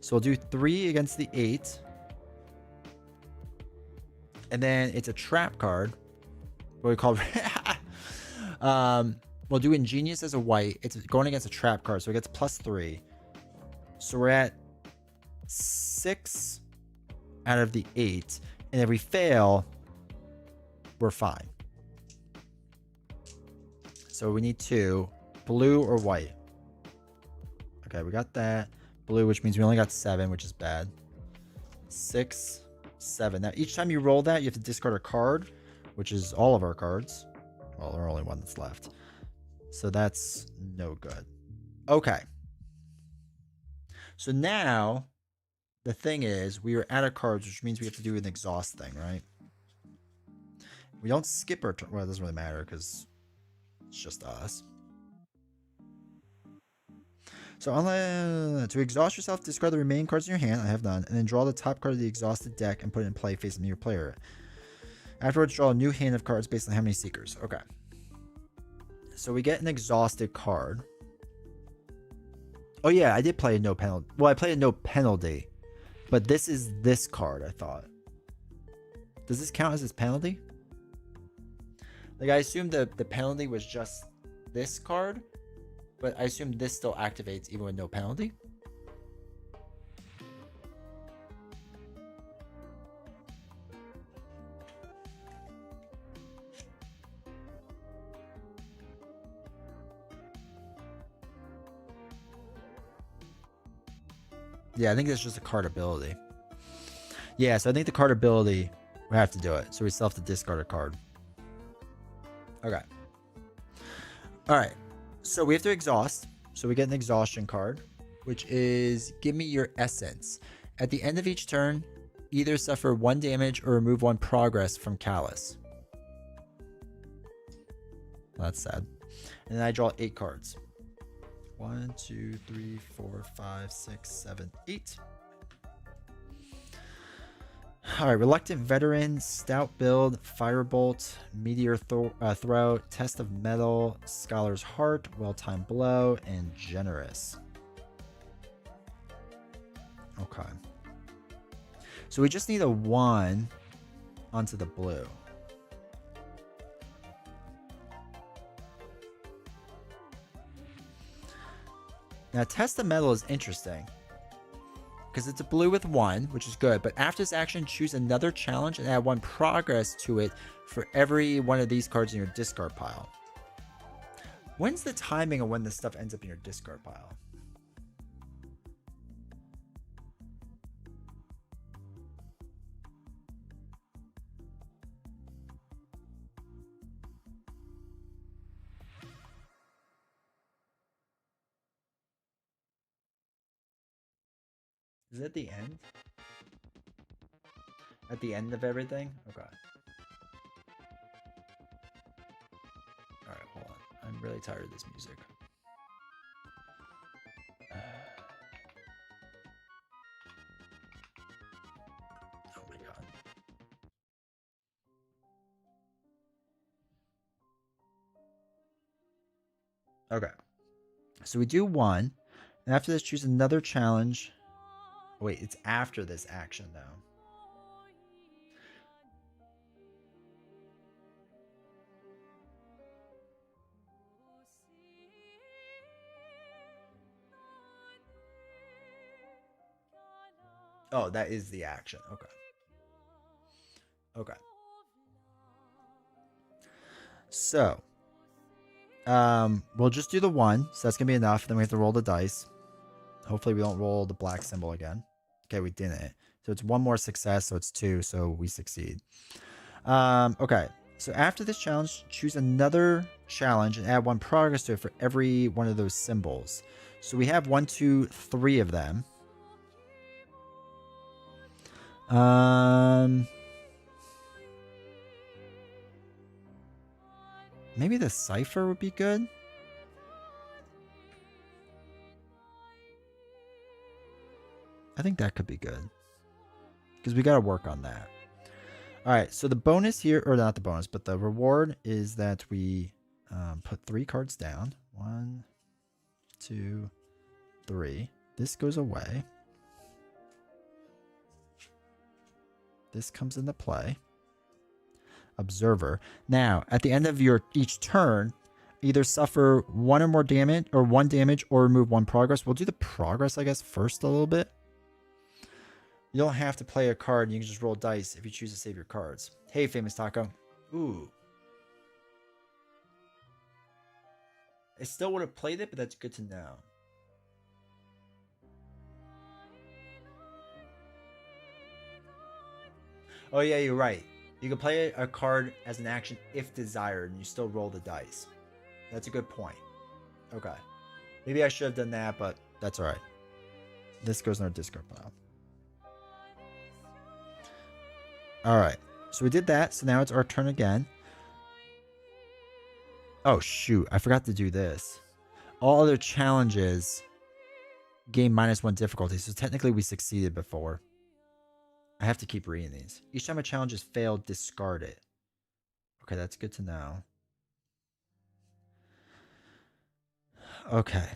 So we'll do 3 against the 8, and then it's a trap card. What we call we'll do Ingenious as a white. It's going against a trap card, so it gets +3. So we're at 6 out of the 8. And if we fail, we're fine. So we need 2. Blue or white. Okay, we got that. Blue, which means we only got 7, which is bad. 6, 7. Now, each time you roll that, you have to discard a card, which is all of our cards. Well, there's only one that's left. So that's no good. Okay. So now, the thing is, we are out of cards, which means we have to do an exhaust thing, right? We don't skip our turn. Well, it doesn't really matter because it's just us. So to exhaust yourself, discard the remaining cards in your hand. I have none. And then draw the top card of the exhausted deck and put it in play facing your player. Afterwards, draw a new hand of cards based on how many seekers. Okay. So we get an exhausted card. Oh yeah, I did play a no penalty. Well, I played a no penalty. But this is this card, I thought. Does this count as his penalty? Like, I assumed the penalty was just this card. But I assume this still activates even with no penalty. Yeah, I think it's just a card ability. Yeah, so I think the card ability, we have to do it. So we still have to discard a card. Okay. All right. So we have to exhaust. So we get an exhaustion card, which is give me your essence. At the end of each turn, either suffer 1 damage or remove 1 progress from Callus. Well, that's sad. And then I draw 8 cards. 1, 2, 3, 4, 5, 6, 7, 8. All right, Reluctant Veteran, Stout Build, Firebolt, Meteor Throw, Test of Metal, Scholar's Heart, Well-Timed Blow, and Generous. Okay. So we just need a 1 onto the blue. Now, Test of Metal is interesting because it's a blue with 1, which is good. But after this action, choose another challenge and add 1 progress to it for every one of these cards in your discard pile. When's the timing of when this stuff ends up in your discard pile? Is it at the end? At the end of everything? Okay. Alright, hold on. I'm really tired of this music. Oh my god. Okay. So we do 1. And after this, choose another challenge. Wait, it's after this action, though. Oh, that is the action. Okay. Okay. So, we'll just do the 1. So that's going to be enough. Then we have to roll the dice. Hopefully we don't roll the black symbol again. Okay, we didn't. So it's 1 more success, so it's 2, so we succeed. Okay, so after this challenge, choose another challenge and add 1 progress to it for every one of those symbols. So we have 1, 2, 3 of them. Maybe the cipher would be good. I think that could be good. Because we got to work on that. Alright, so the bonus here, or not the bonus, but the reward is that we put 3 cards down. 1, 2, 3. This goes away. This comes into play. Observer. Now, at the end of your each turn, either suffer 1 or more damage, or 1 damage, or remove 1 progress. We'll do the progress, I guess, first a little bit. You don't have to play a card. You can just roll dice if you choose to save your cards. Hey, Famous Taco. Ooh. I still would have played it, but that's good to know. Oh, yeah, you're right. You can play a card as an action if desired, and you still roll the dice. That's a good point. Okay. Maybe I should have done that, but that's alright. This goes in our discard pile. Alright. So we did that, so now it's our turn again. Oh, shoot. I forgot to do this. All other challenges gain -1 difficulty, so technically we succeeded before. I have to keep reading these. Each time a challenge is failed, discard it. Okay, that's good to know. Okay.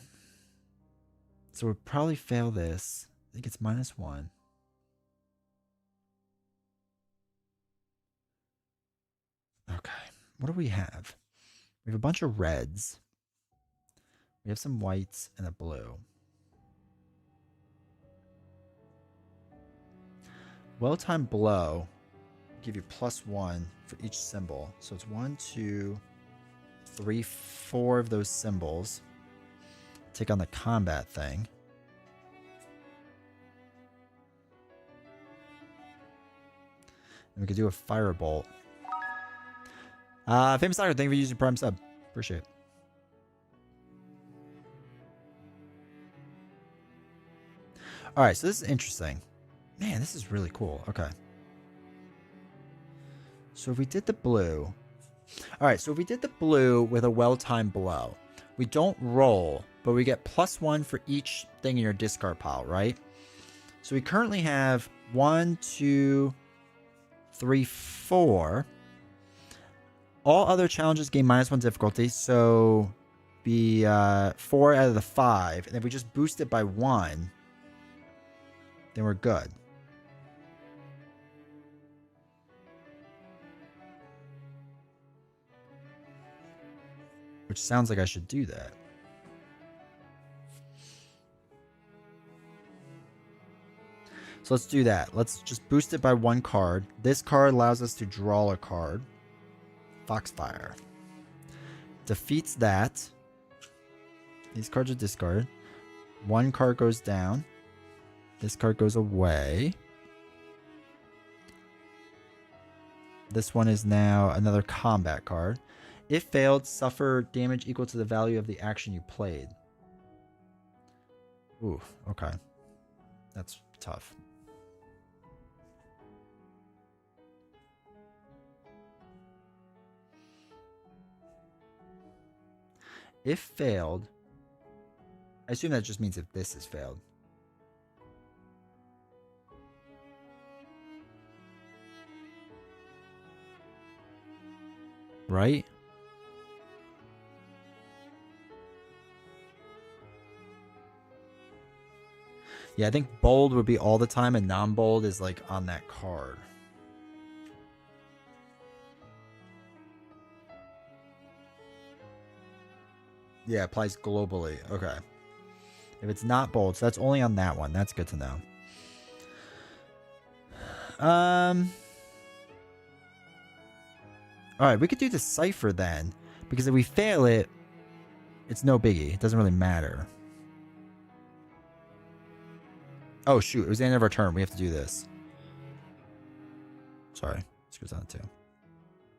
So we'll probably fail this. I think it's -1. Okay. What do we have? We have a bunch of reds. We have some whites and a blue. Well-timed blow give you +1 for each symbol. So it's 1, 2, 3, 4 of those symbols. Take on the combat thing. And we could do a firebolt. Famous Doctor, thank you for using Prime Sub. Appreciate it. Alright, so this is interesting. Man, this is really cool. Okay. So if we did the blue, All right, so if we did the blue with a well-timed blow, we don't roll, but we get +1 for each thing in your discard pile, right? So we currently have 1, 2, 3, 4. All other challenges gain -1 difficulty, so be 4 out of the 5. And if we just boost it by 1, then we're good. Which sounds like I should do that. So let's do that. Let's just boost it by 1 card. This card allows us to draw a card. Foxfire. Defeats that. These cards are discarded. 1 card goes down. This card goes away. This one is now another combat card. If failed, suffer damage equal to the value of the action you played. Ooh, okay. That's tough. If failed, I assume that just means if this is failed. Right? Yeah, I think bold would be all the time and non-bold is like on that card. Yeah, applies globally. Okay. If it's not bold, so that's only on that one. That's good to know. Alright, we could do the cipher then. Because if we fail it, it's no biggie. It doesn't really matter. Oh, shoot. It was the end of our turn. We have to do this. Sorry. This goes on too.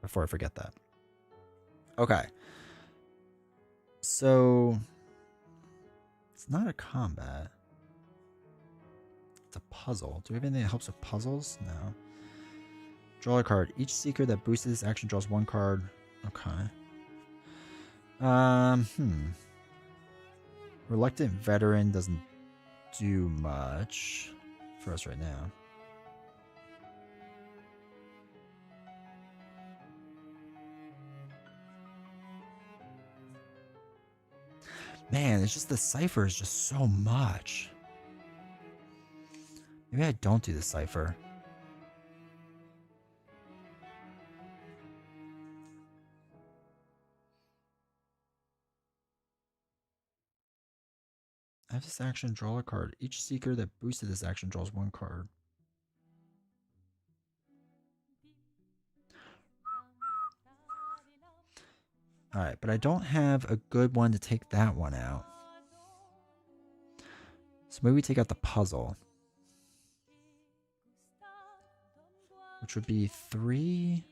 Before I forget that. Okay. So... it's not a combat. It's a puzzle. Do we have anything that helps with puzzles? No. Draw a card. Each seeker that boosts this action draws 1 card. Okay. Reluctant veteran doesn't do much for us right now. Man, it's just the cipher is just so much. Maybe I don't do the cipher. I have this action, draw a card. Each seeker that boosted this action draws 1 card. Alright, but I don't have a good one to take that one out. So maybe we take out the puzzle. Which would be 3...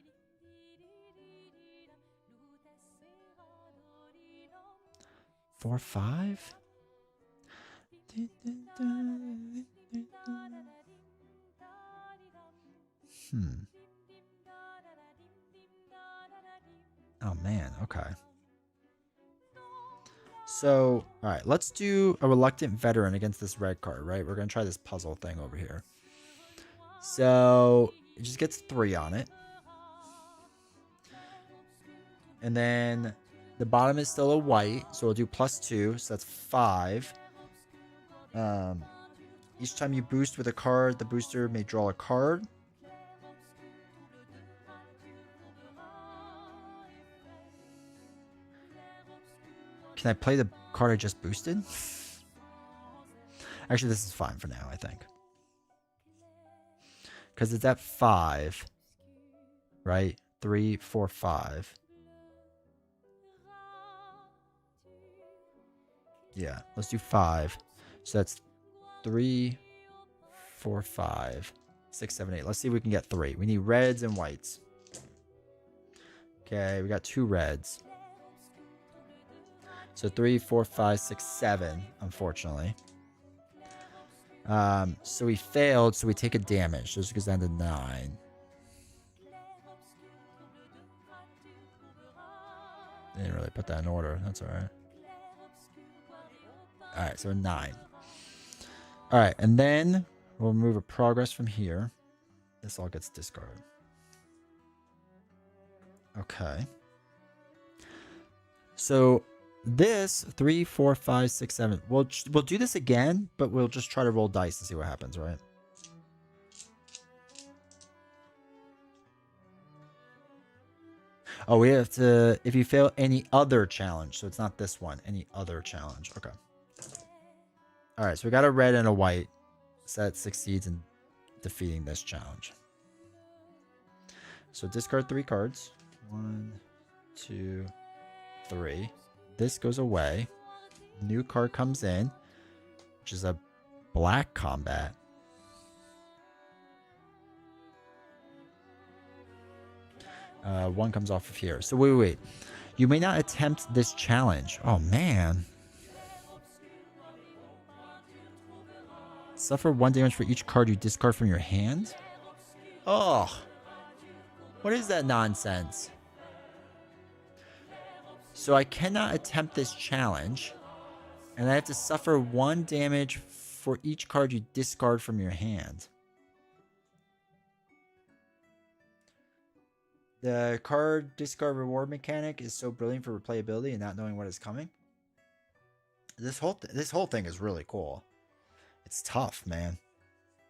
4, 5? Oh man, okay. So, alright, let's do a reluctant veteran against this red card, right? We're gonna try this puzzle thing over here. So, it just gets 3 on it. And then the bottom is still a white, so we'll do +2, so that's 5. Each time you boost with a card, the booster may draw a card. Can I play the card I just boosted? Actually, this is fine for now, I think. Because it's at 5. Right? 3, 4, 5. Yeah, let's do 5. So that's 3, 4, 5, 6, 7, 8. Let's see if we can get 3. We need reds and whites. Okay, we got 2 reds. So 3, 4, 5, 6, 7, unfortunately. So we failed, so we take a damage. So this goes down to 9. Didn't really put that in order. That's all right. All right, so 9. All right, and then we'll move a progress from here. This all gets discarded. Okay. So this 3, 4, 5, 6, 7. We'll do this again, but we'll just try to roll dice and see what happens, right? Oh, we have to, if you fail any other challenge, so it's not this one, any other challenge. Okay. All right, so we got a red and a white. So that succeeds in defeating this challenge. So discard 3 cards. 1, 2, 3. This goes away. New card comes in, which is a black combat. One comes off of here. So wait. You may not attempt this challenge. Oh, man. Suffer 1 damage for each card you discard from your hand? Oh. What is that nonsense? So I cannot attempt this challenge. And I have to suffer 1 damage for each card you discard from your hand. The card discard reward mechanic is so brilliant for replayability and not knowing what is coming. This whole thing is really cool. It's tough, man.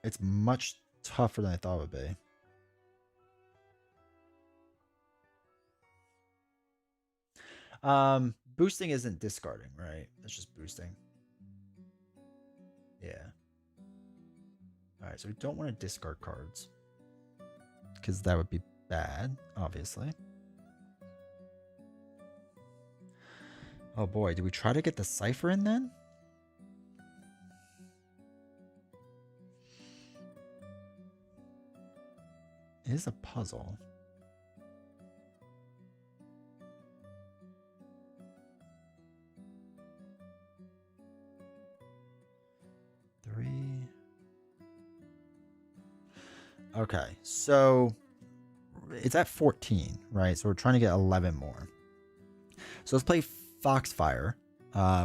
It's much tougher than I thought it would be. Boosting isn't discarding, right? It's just boosting. Yeah. All right, so we don't want to discard cards because that would be bad, obviously. Oh boy, do we try to get the cipher in then? It is a puzzle. Okay, so it's at 14, right? So we're trying to get 11 more. So let's play Foxfire,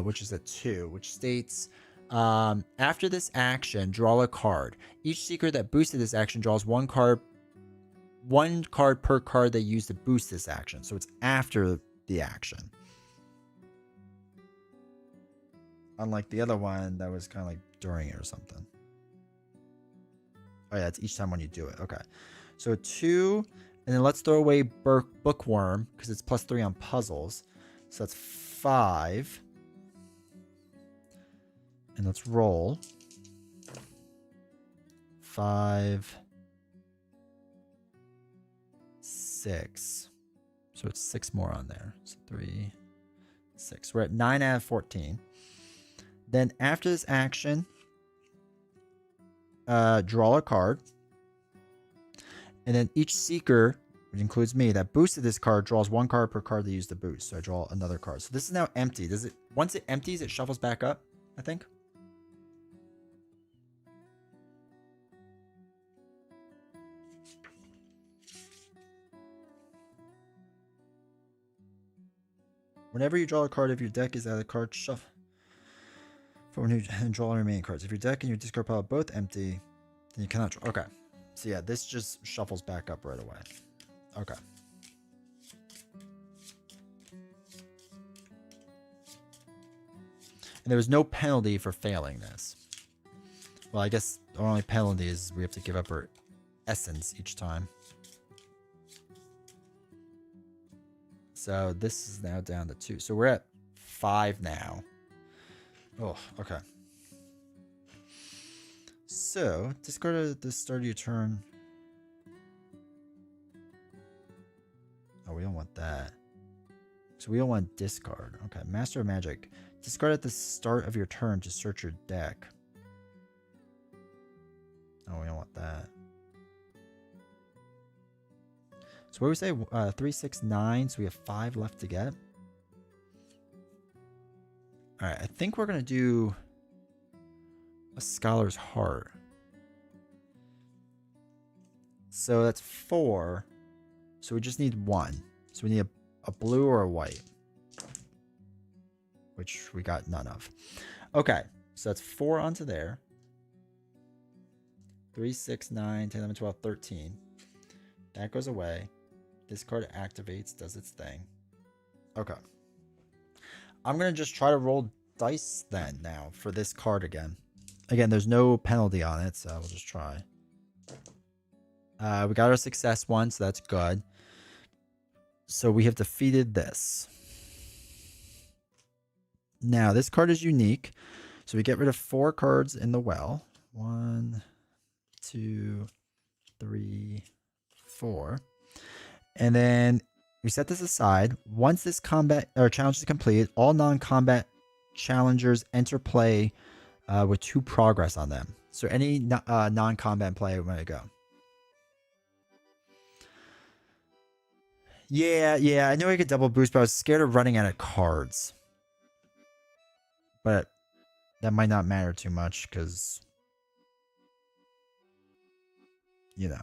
which is at 2, which states, after this action, draw a card. Each seeker that boosted this action draws 1 card per card they use to boost this action. So it's after the action. Unlike the other one that was kind of like during it or something. Oh yeah, it's each time when you do it. Okay. So 2, and then let's throw away Bookworm because it's +3 on puzzles. So that's 5. And let's roll. 5, 6. So it's 6 more on there. So 3, 6. We're at 9 out of 14. Then after this action, draw a card. And then each seeker, which includes me, that boosted this card draws 1 card per card they use to boost. So I draw another card. So this is now empty. Once it empties, it shuffles back up, I think. Whenever you draw a card, if your deck is out of the card, shuffle. For when you draw the remaining cards. If your deck and your discard pile are both empty, then you cannot draw. Okay. So yeah, this just shuffles back up right away. Okay. And there was no penalty for failing this. Well, I guess our only penalty is we have to give up our essence each time. So this is now down to 2. So we're at 5 now. Oh, okay. So, discard at the start of your turn. Oh, we don't want that. So we don't want discard. Okay, Master of Magic. Discard at the start of your turn to search your deck. Oh, we don't want that. So what do we say? 3, 6, 9. So we have 5 left to get. Alright, I think we're going to do a Scholar's Heart. So that's 4. So we just need 1. So we need a blue or a white. which we got none of. Okay, so that's 4 onto there. 3, 6, 9, 10, 11, 12, 13. That goes away. This card activates, does its thing. Okay. I'm going to just try to roll dice then now for this card again. Again, there's no penalty on it, so we'll just try. We got our success one, so that's good. So we have defeated this. Now, this card is unique. So we get rid of 4 cards in the well. 1, 2, 3, 4. And then we set this aside. Once this combat or challenge is complete, all non-combat challengers enter play with 2 progress on them. So any non-combat play, we're going to go. Yeah, I knew I could double boost, but I was scared of running out of cards. But that might not matter too much because, you know,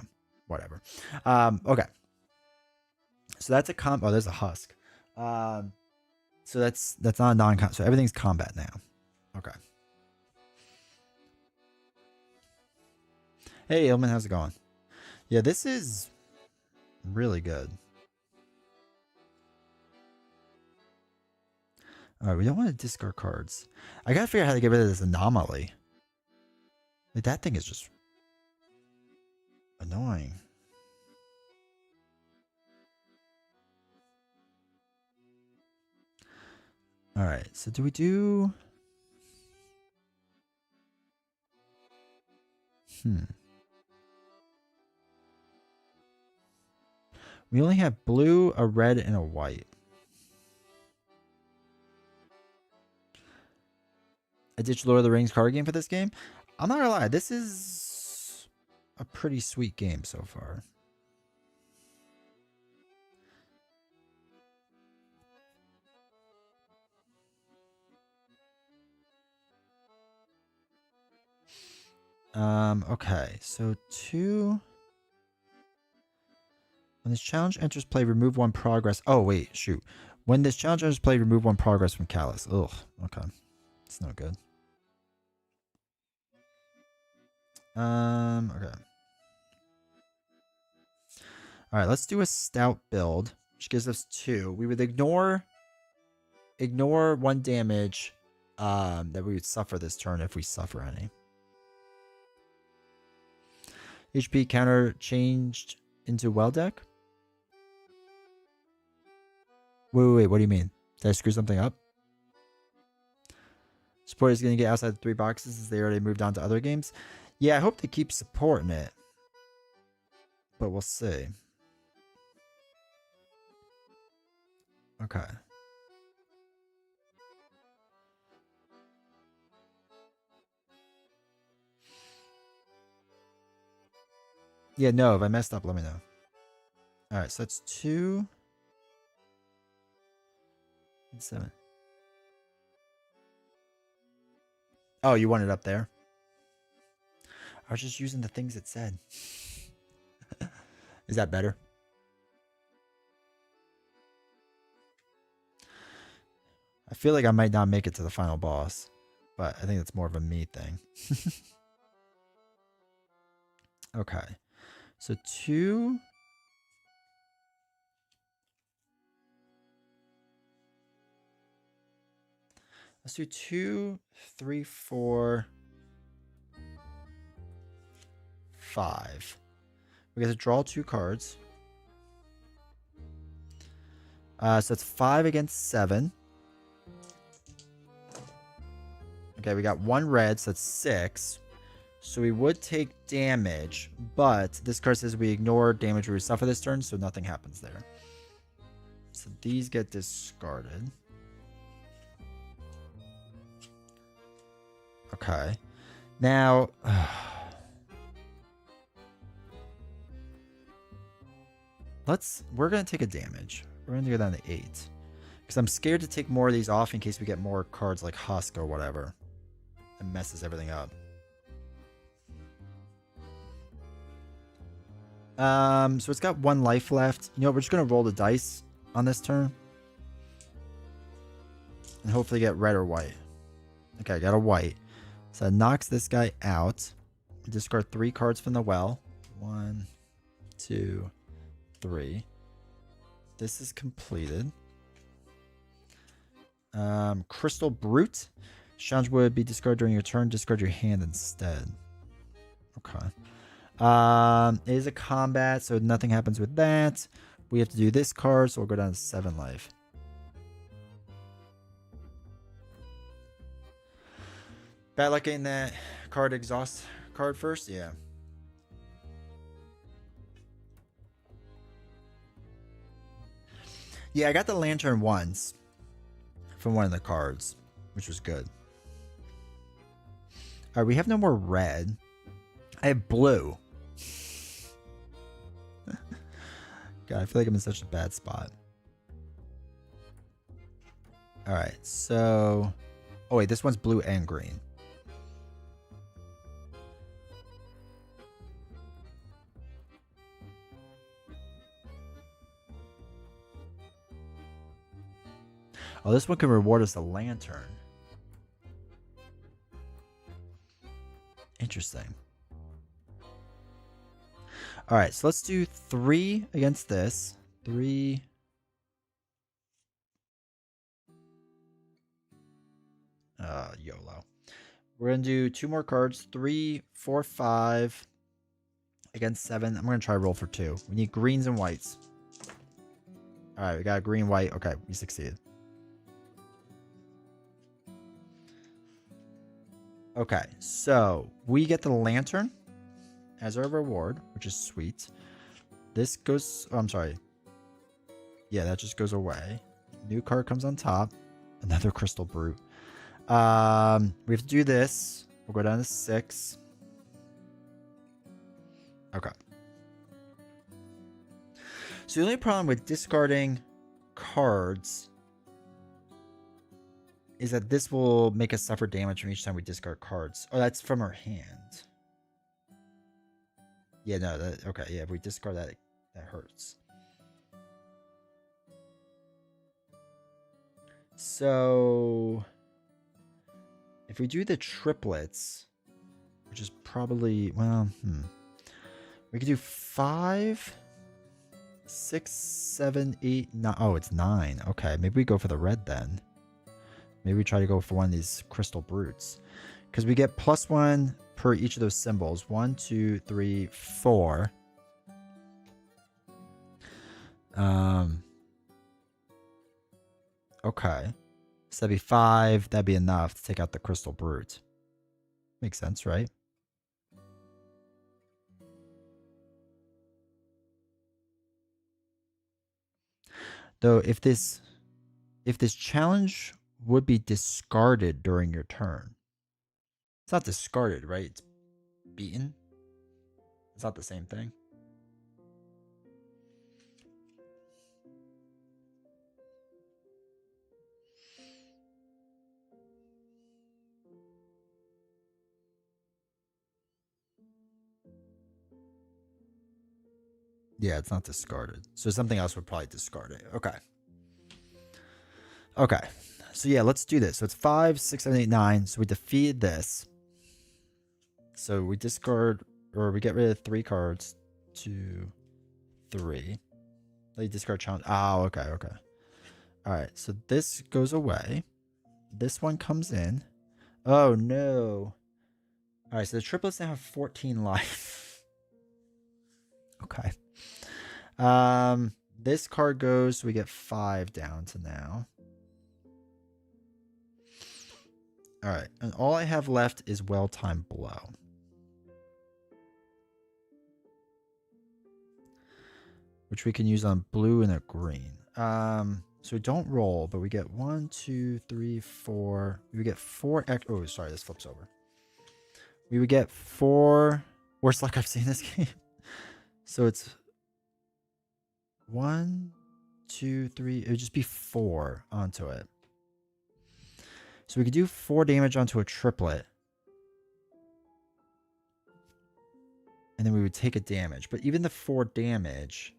whatever. Okay. So that's a oh, there's a husk. So that's not a non-combat. So everything's combat now. Okay. Hey, Ilman, how's it going? Yeah, this is really good. Alright, we don't want to discard cards. I gotta figure out how to get rid of this anomaly. Like, that thing is just annoying. Alright, so do we do... We only have blue, a red, and a white. I ditched Lord of the Rings card game for this game. I'm not gonna lie, this is a pretty sweet game so far. Okay, so 2. When this challenge enters play, remove 1 progress. Oh, wait, shoot. When this challenge enters play, remove 1 progress from Callus. Ugh, okay. It's no good. Okay. Alright, let's do a stout build, which gives us 2. We would ignore 1 damage that we would suffer this turn if we suffer any. HP counter changed into well deck? Wait, what do you mean? Did I screw something up? Support is going to get outside the 3 boxes as they already moved on to other games. Yeah, I hope they keep supporting it. But we'll see. Okay. Yeah, no, if I messed up, let me know. Alright, so that's 2 and 7. Oh, you want it up there? I was just using the things it said. Is that better? I feel like I might not make it to the final boss, but I think that's more of a me thing. Okay. So 2. Let's do 2, 3, 4, 5. We get to draw 2 cards. So it's 5 against 7. Okay, we got 1 red, so that's 6. So we would take damage, but this card says we ignore damage we suffer this turn, so nothing happens there. So these get discarded. Okay. Now... we're going to take a damage. We're going to go down to 8. Because I'm scared to take more of these off in case we get more cards like Husk or whatever. It messes everything up. So it's got 1 life left. You know what, we're just going to roll the dice on this turn. And hopefully get red or white. Okay, I got a white. So that knocks this guy out. Discard 3 cards from the well. 1, 2, 3. This is completed. Crystal Brute. Challenge would be discarded during your turn. Discard your hand instead. Okay. It is a combat, so nothing happens with that. We have to do this card, so we'll go down to 7 life. Bad luck getting that card exhaust card first? Yeah. Yeah, I got the lantern once from one of the cards, which was good. Alright, we have no more red. I have blue. God, I feel like I'm in such a bad spot. Alright, so... Oh wait, this one's blue and green. Oh, this one can reward us a lantern. Interesting. Alright, so let's do 3 against this. 3. YOLO. We're going to do 2 more cards. 3, 4, 5 against 7. I'm going to try roll for 2. We need greens and whites. Alright, we got a green, white. Okay, we succeeded. Okay, so we get the lantern as our reward, which is sweet. This goes... Oh, I'm sorry. Yeah, that just goes away. New card comes on top. Another Crystal Brute. We have to do this. We'll go down to 6. Okay. So the only problem with discarding cards is that this will make us suffer damage from each time we discard cards. Oh, that's from our hand. Yeah, no, that okay. Yeah, if we discard that, that hurts. So if we do the triplets, which is probably, well, we could do 5, 6, 7, 8, 9. Oh, it's 9. Okay, maybe we go for the red then. Maybe we try to go for one of these Crystal Brutes. Because we get +1 per each of those symbols. 1, 2, 3, 4. Okay. So that'd be 5. That'd be enough to take out the Crystal Brute. Makes sense, right? Though if this challenge would be discarded during your turn. It's not discarded, right? It's beaten. It's not the same thing. Yeah, it's not discarded. So something else would probably discard it. Okay. Okay. So yeah, let's do this. So it's 5, 6, 7, 8, 9. So we defeated this. So we discard, or we get rid of 3 cards. 2, 3. They discard challenge. Oh, okay, okay. All right. So this goes away. This one comes in. Oh no. All right. So the triplets now have 14 life. Okay. This card goes. So we get 5 down to now. All right, and all I have left is well-timed blow. Which we can use on blue and a green. So we don't roll, but we get 1, 2, 3, 4. We get 4. Oh, sorry, this flips over. We would get 4. Worst luck I've seen this game. So it's 1, 2, 3. It would just be 4 onto it. So we could do 4 damage onto a triplet. And then we would take a damage. But even the 4 damage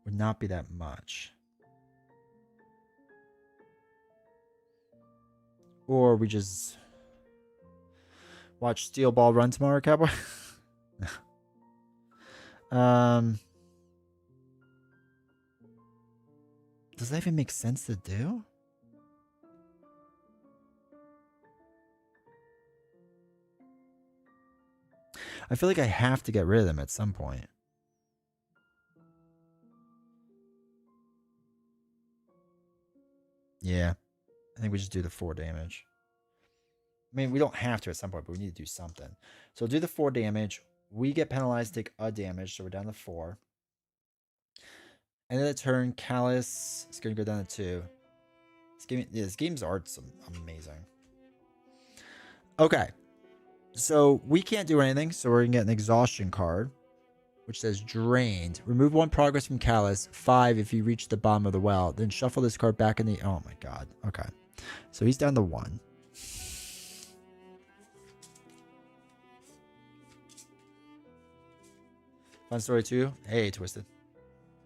would not be that much. Or we just watch Steel Ball run tomorrow, Cowboy. um, does that even make sense to do? I feel like I have to get rid of them at some point. Yeah, I think we just do the 4 damage. I mean, we don't have to at some point, but we need to do something. So we'll do the 4 damage. We get penalized, take a damage, so we're down to 4. End of the turn, Callus is going to go down to 2. This game's art's amazing. Okay, so we can't do anything, so we're going to get an exhaustion card, which says drained. Remove 1 progress from Callus, 5 if you reach the bottom of the well. Then shuffle this card back in the... Oh my god. Okay, so he's down to 1. Fun story 2. Hey, Twisted.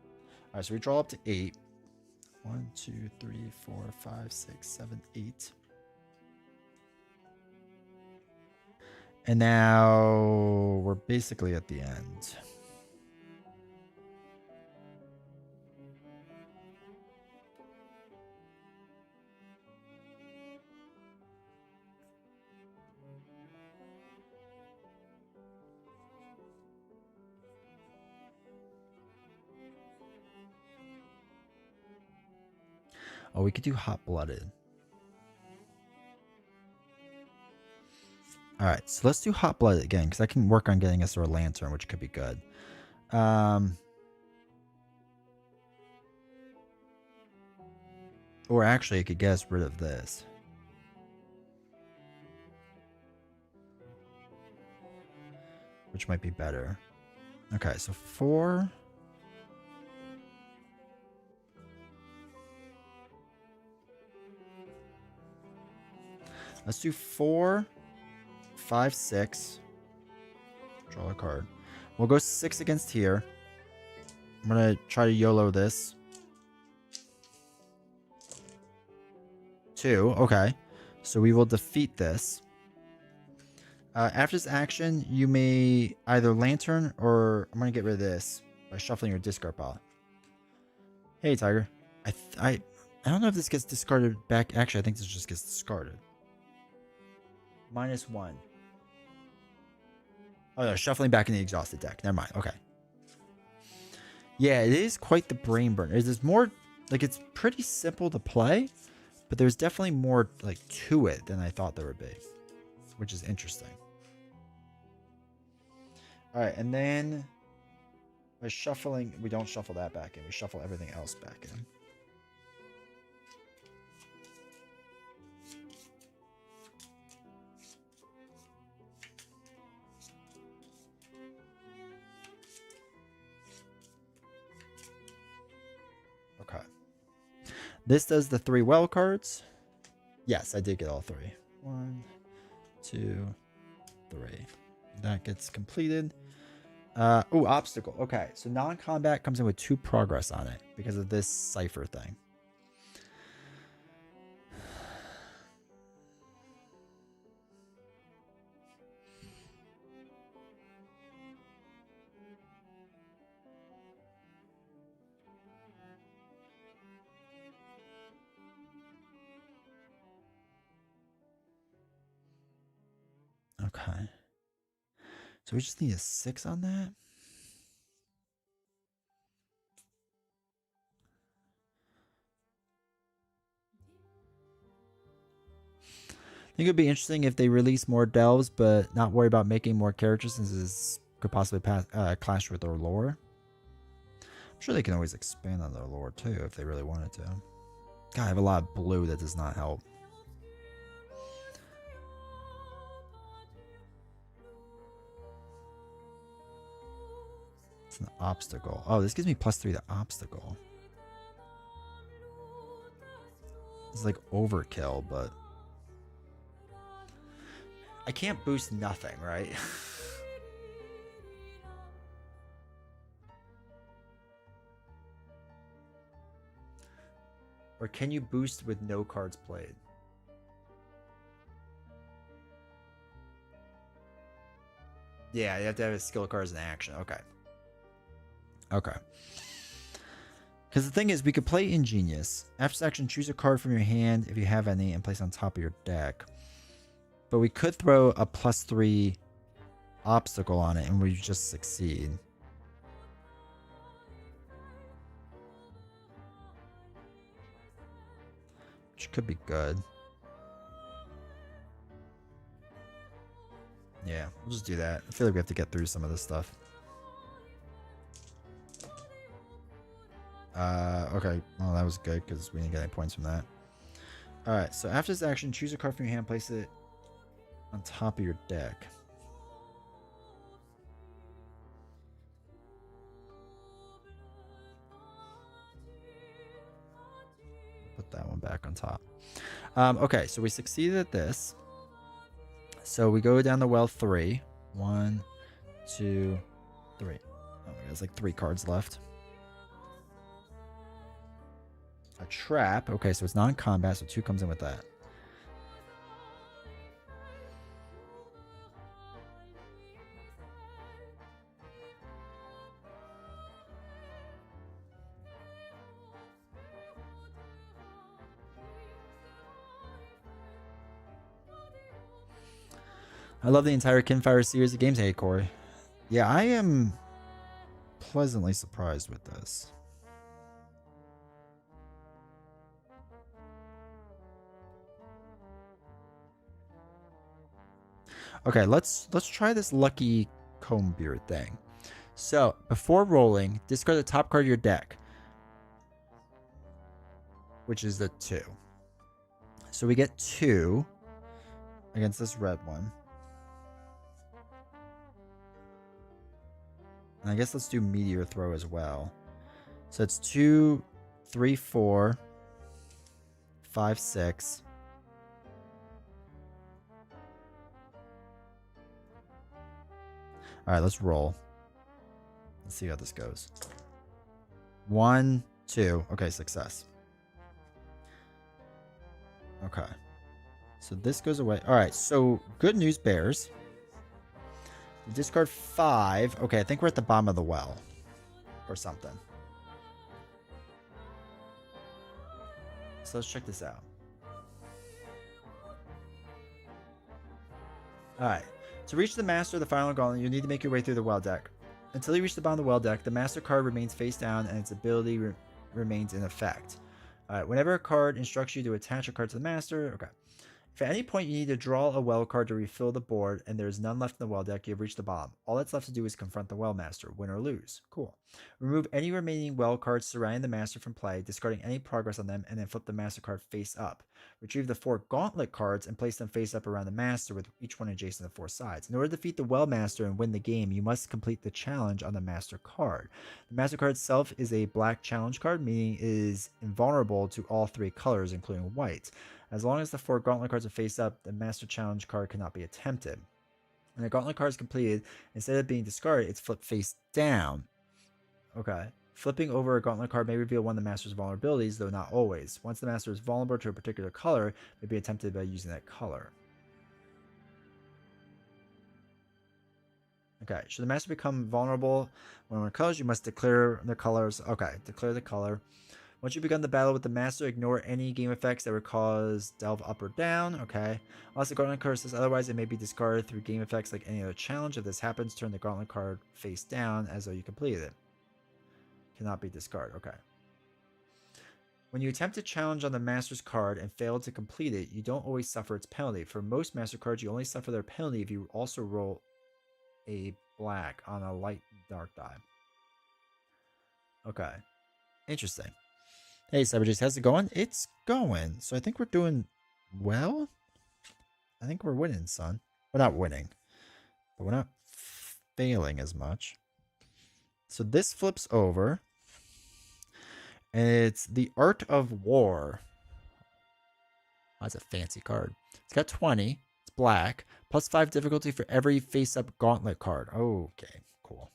All right, so we draw up to 8. 1, 2, 3, 4, 5, 6, 7, 8. And now we're basically at the end. Oh, we could do hot-blooded. All right, so let's do hot-blooded again, because I can work on getting us our lantern, which could be good. Or actually, it could get us rid of this. Which might be better. Okay, so 4. Let's do 4, 5, 6. Draw a card. We'll go 6 against here. I'm going to try to YOLO this. 2. Okay. So we will defeat this. After this action, you may either lantern or I'm going to get rid of this by shuffling your discard pile. Hey, Tiger. I don't know if this gets discarded back. Actually, I think this just gets discarded. -1. Oh, no. Shuffling back in the exhausted deck. Never mind. Okay. Yeah, it is quite the brain burner. There's more... Like, it's pretty simple to play, but there's definitely more, like, to it than I thought there would be, which is interesting. All right, and then by shuffling, we don't shuffle that back in. We shuffle everything else back in. Okay. This does the 3 well cards. Yes, I did get all 3. 1, 2, 3. That gets completed. Oh, obstacle. Okay, so non-combat comes in with 2 progress on it because of this cipher thing. Okay. So we just need a 6 on that. I think it'd be interesting if they release more delves, but not worry about making more characters since this could possibly clash with their lore. I'm sure they can always expand on their lore too if they really wanted to. God, I have a lot of blue that does not help. It's an obstacle. Oh, this gives me +3 to obstacle. It's like overkill, but I can't boost nothing, right? Or can you boost with no cards played? Yeah, you have to have his skill cards in action. Okay. Okay. Because the thing is, we could play Ingenious. After this action, choose a card from your hand if you have any and place on top of your deck. But we could throw a +3 obstacle on it and we just succeed. Which could be good. Yeah, we'll just do that. I feel like we have to get through some of this stuff. Okay. Well, that was good because we didn't get any points from that. Alright, so after this action, choose a card from your hand, place it on top of your deck. Put that one back on top. Okay, so we succeeded at this. So we go down the well 3. 1, 2, 3. Oh, there's like 3 cards left. A trap. Okay, so it's non-combat, so 2 comes in with that. I love the entire Kinfire series of games. Hey, Corey. Yeah, I am pleasantly surprised with this. Okay, let's try this lucky comb beard thing. So, before rolling, discard the top card of your deck, which is the 2. So we get 2 against this red one. And I guess let's do Meteor Throw as well. So it's 2, 3, 4, 5, 6. All right, let's roll. Let's see how this goes. 1, 2. Okay, success. Okay. So this goes away. All right, so good news, Bears. Discard 5. Okay, I think we're at the bottom of the well. Or something. So let's check this out. Alright. To reach the master of the final gauntlet, you need to make your way through the well deck. Until you reach the bottom of the well deck, the master card remains face down and its ability remains in effect. Alright, whenever a card instructs you to attach a card to the master, okay. If at any point you need to draw a well card to refill the board and there is none left in the well deck, you have reached the bottom. All that's left to do is confront the well master, win or lose. Cool. Remove any remaining well cards surrounding the master from play, discarding any progress on them, and then flip the master card face up. Retrieve the 4 gauntlet cards and place them face up around the master with each one adjacent to 4 sides. In order to defeat the well master and win the game, you must complete the challenge on the master card. The master card itself is a black challenge card, meaning it is invulnerable to all 3 colors, including white. As long as the 4 gauntlet cards are face up, the master challenge card cannot be attempted. When the gauntlet card is completed, instead of being discarded, it's flipped face down. Okay. Flipping over a gauntlet card may reveal one of the master's vulnerabilities, though not always. Once the master is vulnerable to a particular color, it may be attempted by using that color. Okay, should the master become vulnerable when one colors, you must declare the colors. Okay, declare the color. Once you've begun the battle with the master, ignore any game effects that would cause delve up or down. Okay. Unless the gauntlet card says otherwise, it may be discarded through game effects like any other challenge. If this happens, turn the gauntlet card face down as though you completed it. Cannot be discarded. Okay. When you attempt a challenge on the master's card and fail to complete it, you don't always suffer its penalty. For most master cards, you only suffer their penalty if you also roll a black on a light dark die. Okay. Interesting. Hey, Cyberjace, how's it going? It's going. So I think we're doing well. I think we're winning, son. We're not winning, but we're not failing as much. So this flips over. And it's the Art of War. Oh, that's a fancy card. It's got 20. It's black. Plus 5 difficulty for every face-up gauntlet card. Okay, cool.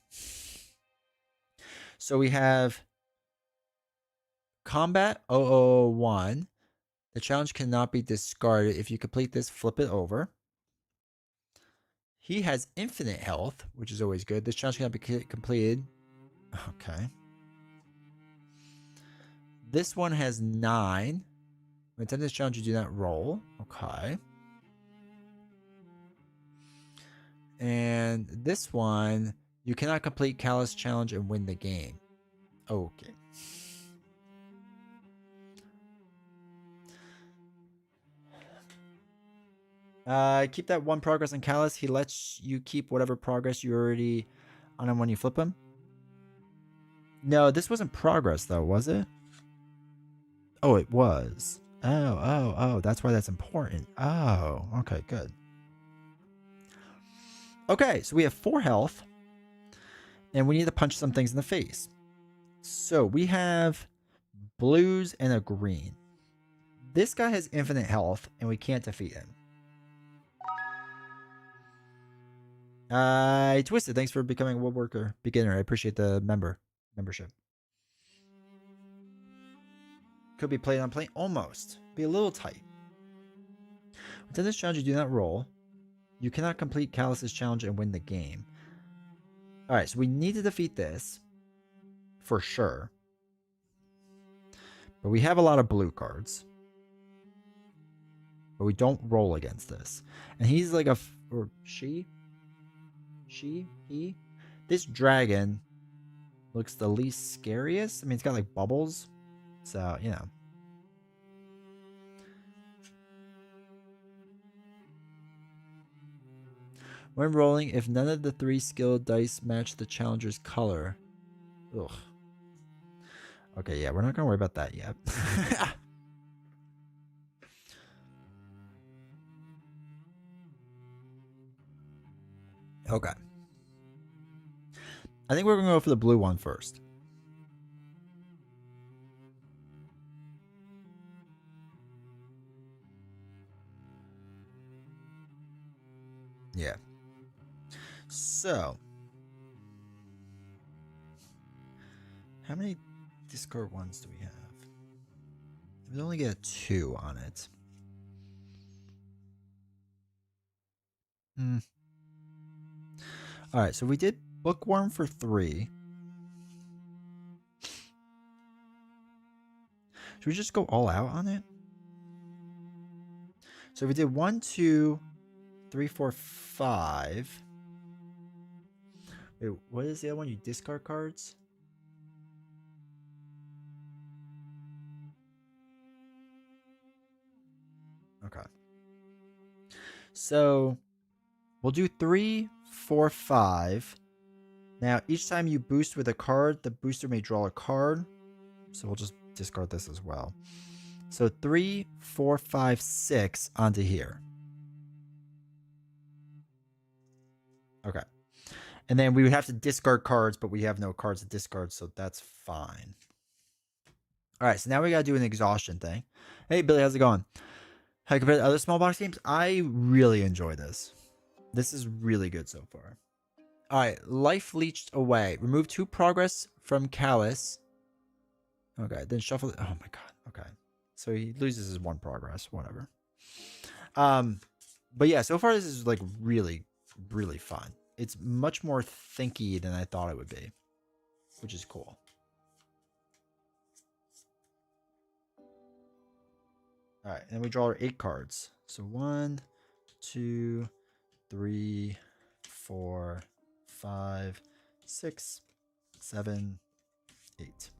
So we have Combat 001. The challenge cannot be discarded. If you complete this, flip it over. He has infinite health, which is always good. This challenge cannot be completed. Okay. This one has 9. When attempt this challenge, you do not roll. Okay. And this one, you cannot complete Callus challenge and win the game. Okay. Keep that 1 progress on Callus. He lets you keep whatever progress you already on him when you flip him. No, this wasn't progress though, was it? Oh, it was. Oh. That's why that's important. Oh, okay, good. Okay, so we have 4 health. And we need to punch some things in the face. So we have blues and a green. This guy has infinite health, and we can't defeat him. Twisted, thanks for becoming a woodworker beginner. I appreciate the membership. Could be played on plane. Almost. Be a little tight. Within this challenge, you do not roll. You cannot complete Callus's challenge and win the game. Alright, so we need to defeat this. For sure. But we have a lot of blue cards. But we don't roll against this. And he's like a... Or she? He? This dragon looks the least scariest. I mean, it's got like bubbles. So, you know. When rolling, if none of the 3 skilled dice match the challenger's color. Ugh. Okay, yeah, we're not going to worry about that yet. Okay. I think we're going to go for the blue one first. Yeah. So. How many discard ones do we have? We only get 2 on it. Alright, so we did bookworm for 3. Should we just go all out on it? So we did 1, 2, 3, 4, 5. Wait, what is the other one? You discard cards? Okay. So we'll do 3, 4, 5. Now, each time you boost with a card, the booster may draw a card. So we'll just discard this as well. So 3, 4, 5, 6 onto here. Okay. And then we would have to discard cards, but we have no cards to discard, so that's fine. All right, so now we got to do an exhaustion thing. Hey, Billy, how's it going? How compared to other small box games? I really enjoy this. This is really good so far. All right, life leached away. Remove 2 progress from Callus. Okay, then shuffle it. Oh my god. Okay. So he loses his 1 progress, whatever. But yeah, so far this is like really, really fun. It's much more thinky than I thought it would be, which is cool. All right, and we draw our 8 cards. So 1, 2, 3, 4, 5, 6, 7, 8.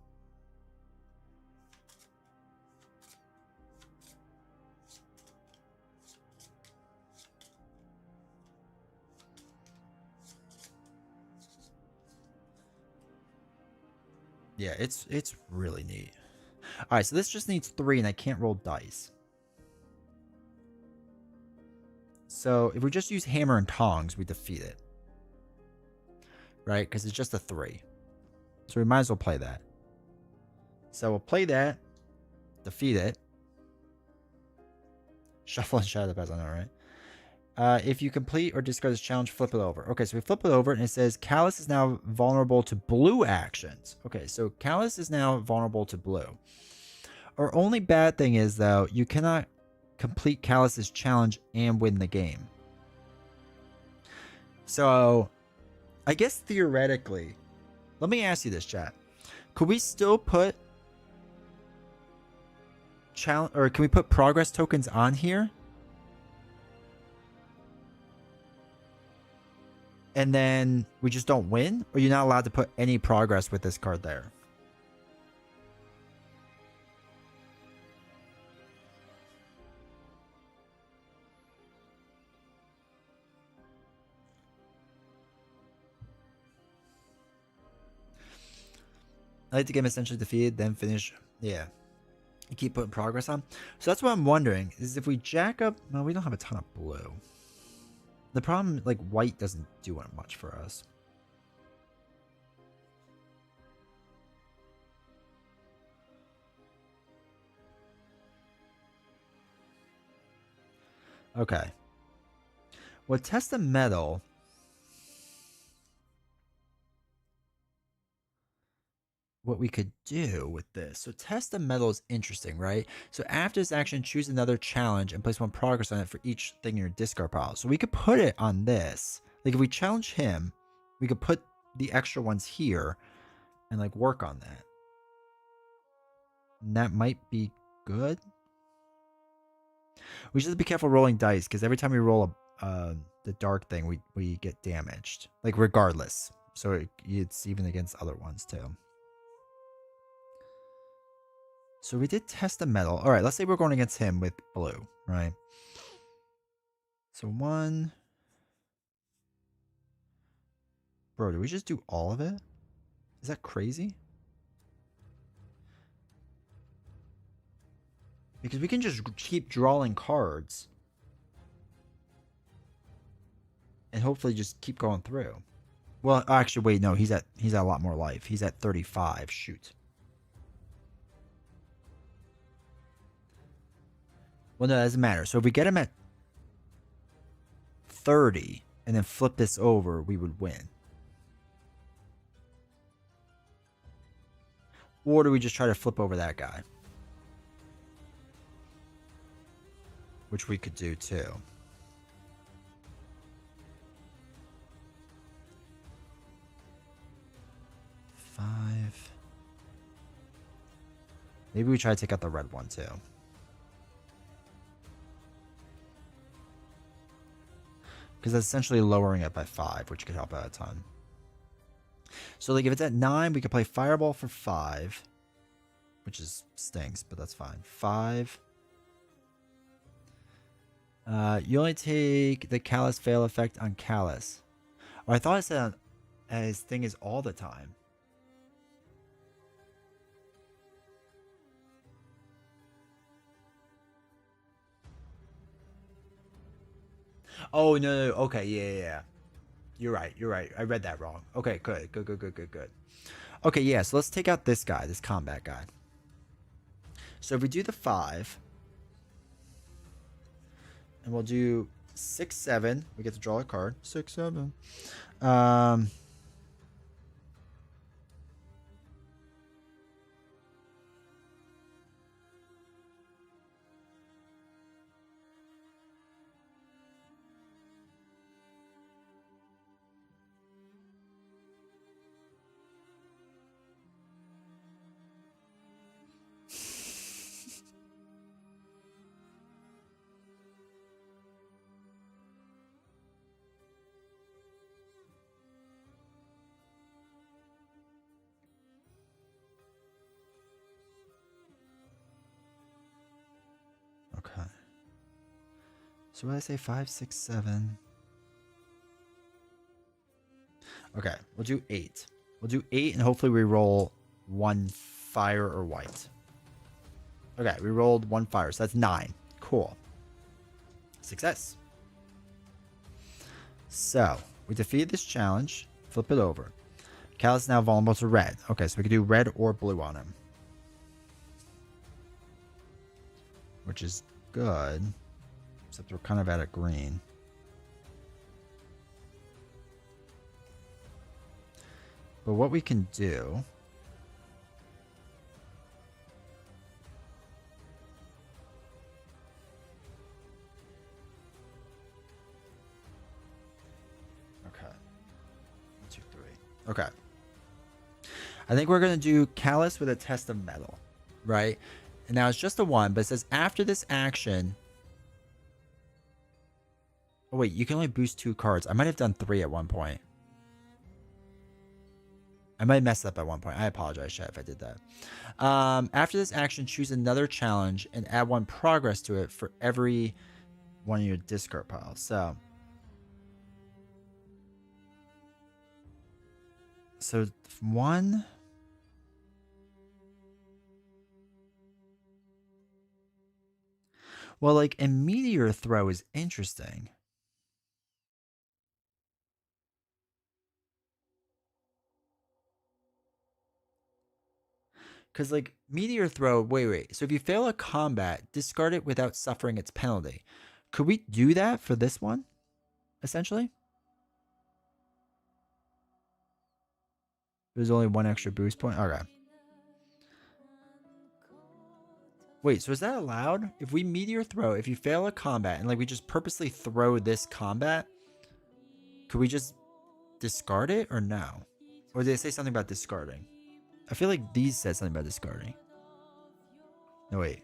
Yeah, it's really neat. All right, so this just needs 3, and I can't roll dice. So if we just use hammer and tongs, we defeat it. Right? Because it's just a 3. So we might as well play that. So we'll play that. Defeat it. Shuffle and shadow the past, I know, right? If you complete or discard this challenge, flip it over. Okay, so we flip it over and it says Callus is now vulnerable to blue actions. Okay, so Callus is now vulnerable to blue. Our only bad thing is, though, you cannot complete Callus's challenge and win the game. So, I guess theoretically, let me ask you this, chat. Could we still put challenge, or can we put progress tokens on here? And then we just don't win? Or you're not allowed to put any progress with this card there? I like the game essentially defeated, then finish. Yeah. You keep putting progress on. So that's what I'm wondering, is if we jack up... Well, we don't have a ton of blue. The problem, like, white doesn't do much for us. Okay. Well, test the metal... What we could do with this. So test the metal is interesting, right? So after this action, choose another challenge and place one progress on it for each thing in your discard pile. So we could put it on this. Like if we challenge him, we could put the extra ones here and like work on that. And that might be good. We just have to be careful rolling dice because every time we roll the dark thing, we get damaged. Like regardless. So it's even against other ones too. So we did test the metal. All right, let's say we're going against him with blue, right? So one. Bro, do we just do all of it? Is that crazy? Because we can just keep drawing cards. And hopefully just keep going through. Well, actually, wait, no, he's at a lot more life. He's at 35. Shoot. Well, no, it doesn't matter. So if we get him at 30 and then flip this over, we would win. Or do we just try to flip over that guy? Which we could do too. Five. Maybe we try to take out the red one too. Because that's essentially lowering it by 5, which could help out a ton. So like if it's at 9, we could play Fireball for 5. Which is stinks, but that's fine. 5. You only take the Callus fail effect on Callus. Oh, I thought it said his thing is all the time. Oh, no. Okay, yeah. You're right. I read that wrong. Okay, good. Okay, yeah, so let's take out this guy, this combat guy. So if we do the 5, and we'll do 6, 7, we get to draw a card. 6, 7. Okay. So what did I say? 5, 6, 7. Okay, we'll do 8. We'll do 8, and hopefully we roll 1 fire or white. Okay, we rolled 1 fire, so that's 9. Cool. Success. So, we defeated this challenge. Flip it over. Callus is now vulnerable to red. Okay, so we can do red or blue on him. Which is good. Except we're kind of at a green. But what we can do... Okay. I think we're going to do Callus with a test of metal, right? And now it's just a 1, but it says after this action... Oh, wait, you can only boost 2 cards. I might have done 3 at one point. I might mess up at one point. I apologize, chat, if I did that. After this action, choose another challenge and add 1 progress to it for every one of your discard piles. So 1... Well, like, a meteor throw is interesting. Because, like, meteor throw... Wait. So if you fail a combat, discard it without suffering its penalty. Could we do that for this one, essentially? There's only 1 extra boost point? Okay. Wait, so is that allowed? If we meteor throw, if you fail a combat and like we just purposely throw this combat, could we just discard it or no? Or did they say something about discarding? I feel like these said something about discarding. No, wait.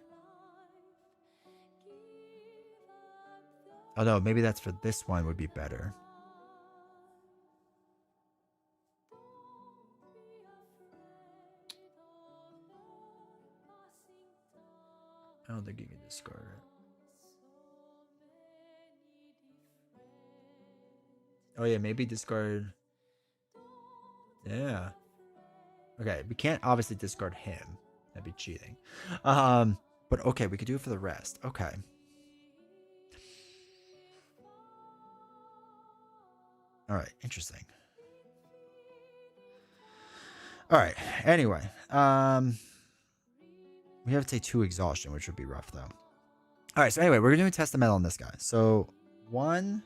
Oh no, maybe that's for this one would be better. I don't think you can discard it. Oh yeah, maybe discard. Yeah. Okay, we can't obviously discard him. That'd be cheating. But okay, we could do it for the rest. Okay. All right, interesting. All right. Anyway, we have to take 2 exhaustion, which would be rough though. All right. So anyway, we're doing test the metal on this guy. So 1.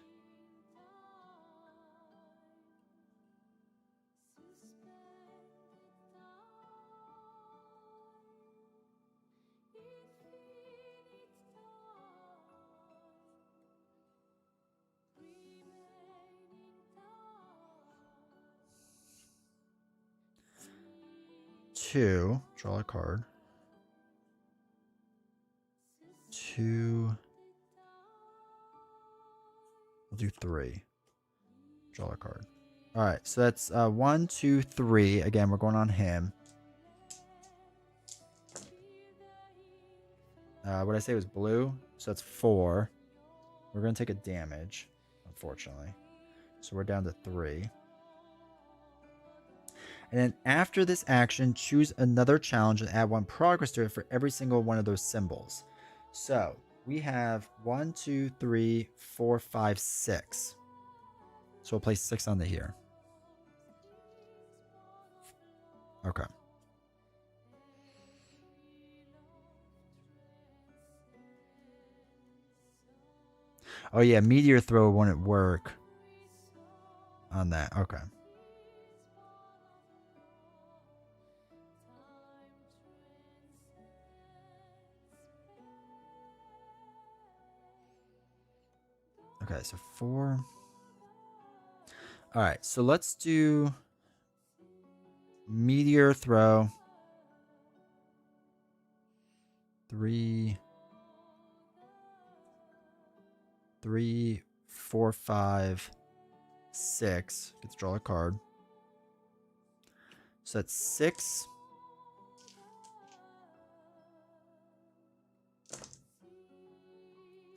Two, draw a card. 2. We'll do 3. Draw a card. All right, so that's 1, 2, 3. Again, we're going on him. What I say was blue, so that's 4. We're gonna take a damage, unfortunately. So we're down to 3. And then after this action, choose another challenge and add 1 progress to it for every single one of those symbols. So we have 1, 2, 3, 4, 5, 6. So we'll place 6 onto here. Okay. Oh yeah, meteor throw wouldn't work on that. Okay. Okay, so 4. All right, so let's do meteor throw. 3, 4, 5, 6. Get to draw a card. So that's 6.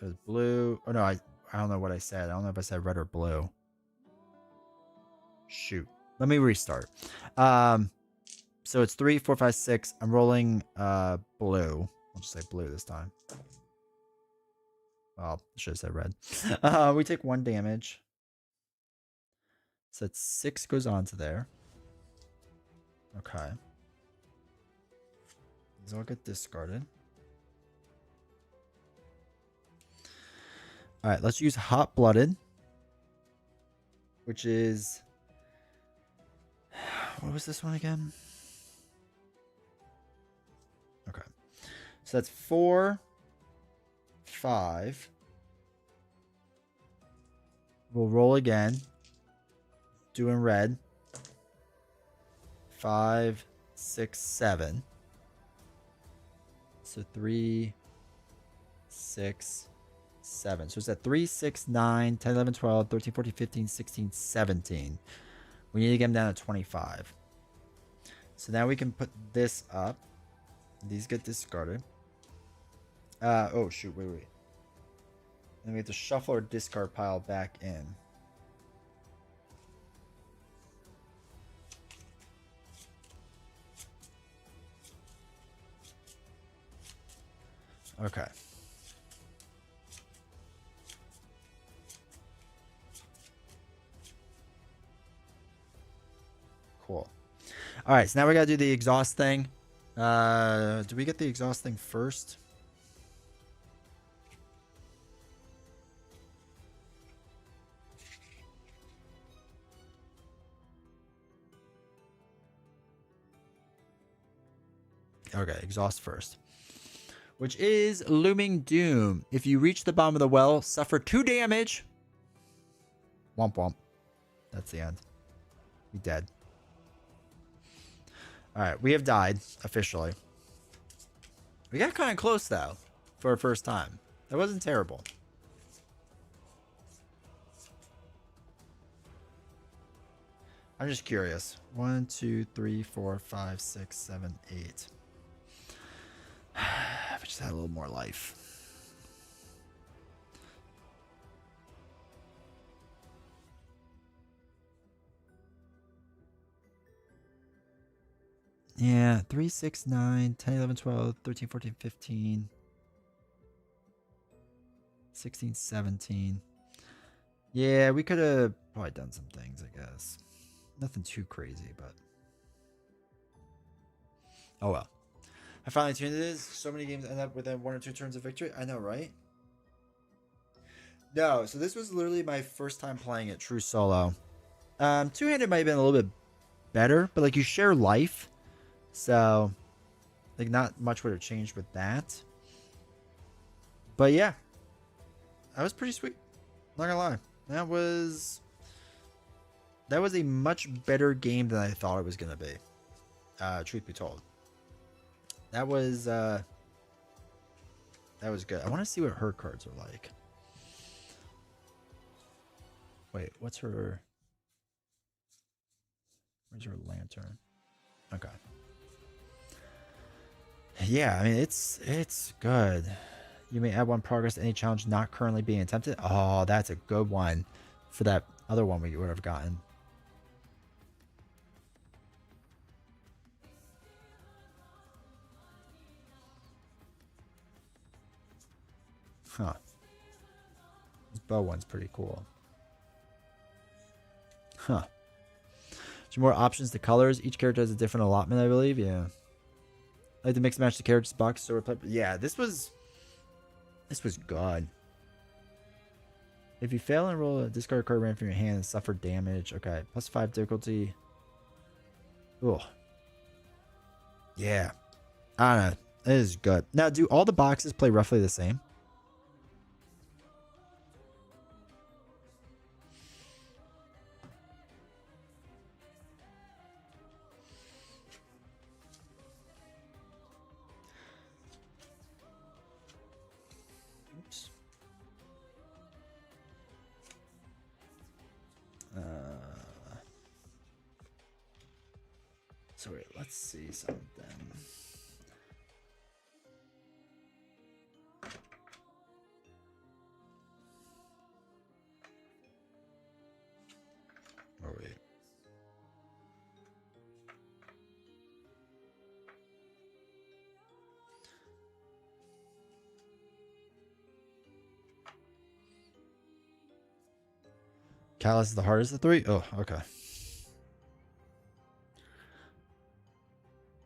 It was blue. Oh no, I don't know what I said. I don't know if I said red or blue. Shoot. Let me restart. So it's 3, 4, 5, 6. I'm rolling blue. I'll just say blue this time. Well, I should have said red. We take 1 damage. So that's 6 goes on to there. Okay. These all get discarded. All right, let's use Hot Blooded, which is... What was this one again? Okay. So that's 4, 5. We'll roll again. Doing red. 5, 6, 7. So 3, 6, 7. So it's at 3, 6, 9, 10, 11, 12, 13, 14, 15, 16, 17. We need to get them down to 25. So now we can put this up. These get discarded. Oh, shoot. Wait. And we have to shuffle our discard pile back in. Okay. Cool. All right, so now we gotta do the exhaust thing. Do we get the exhaust thing first? Okay, exhaust first. Which is Looming Doom. If you reach the bottom of the well, suffer 2 damage. Womp womp. That's the end. We dead. Alright, we have died, officially. We got kind of close, though, for our first time. That wasn't terrible. I'm just curious. 1, 2, 3, 4, 5, 6, 7, 8. We just had a little more life. Yeah, 3, 6, 9, 10, 11, 12, 13, 14, 15, 16, 17. Yeah, we could have probably done some things, I guess. Nothing too crazy, but... Oh well. I finally tuned it. So many games end up within 1 or 2 turns of victory. I know, right? No, so this was literally my first time playing it true solo. Two-handed might have been a little bit better, but like you share life. So, like, not much would have changed with that. But yeah, that was pretty sweet. Not gonna lie, that was a much better game than I thought it was gonna be. Truth be told, that was good. I want to see what her cards are like. Wait, what's her? Where's her lantern? Okay. Yeah, I mean, it's good. You may add 1 progress to any challenge not currently being attempted. Oh, that's a good one for that other one we would have gotten. Huh. This bow one's pretty cool. Huh. There's more options to colors. Each character has a different allotment, I believe. Yeah. I like to mix and match the characters box. So yeah, this was good. If you fail and roll a discard card ran from your hand and suffer damage. Okay. +5 difficulty. Oh. Yeah. I don't know. It is good. Now, do all the boxes play roughly the same? Oops. So wait, let's see something. Oh wait. Callus is the hardest of the 3? Oh, okay.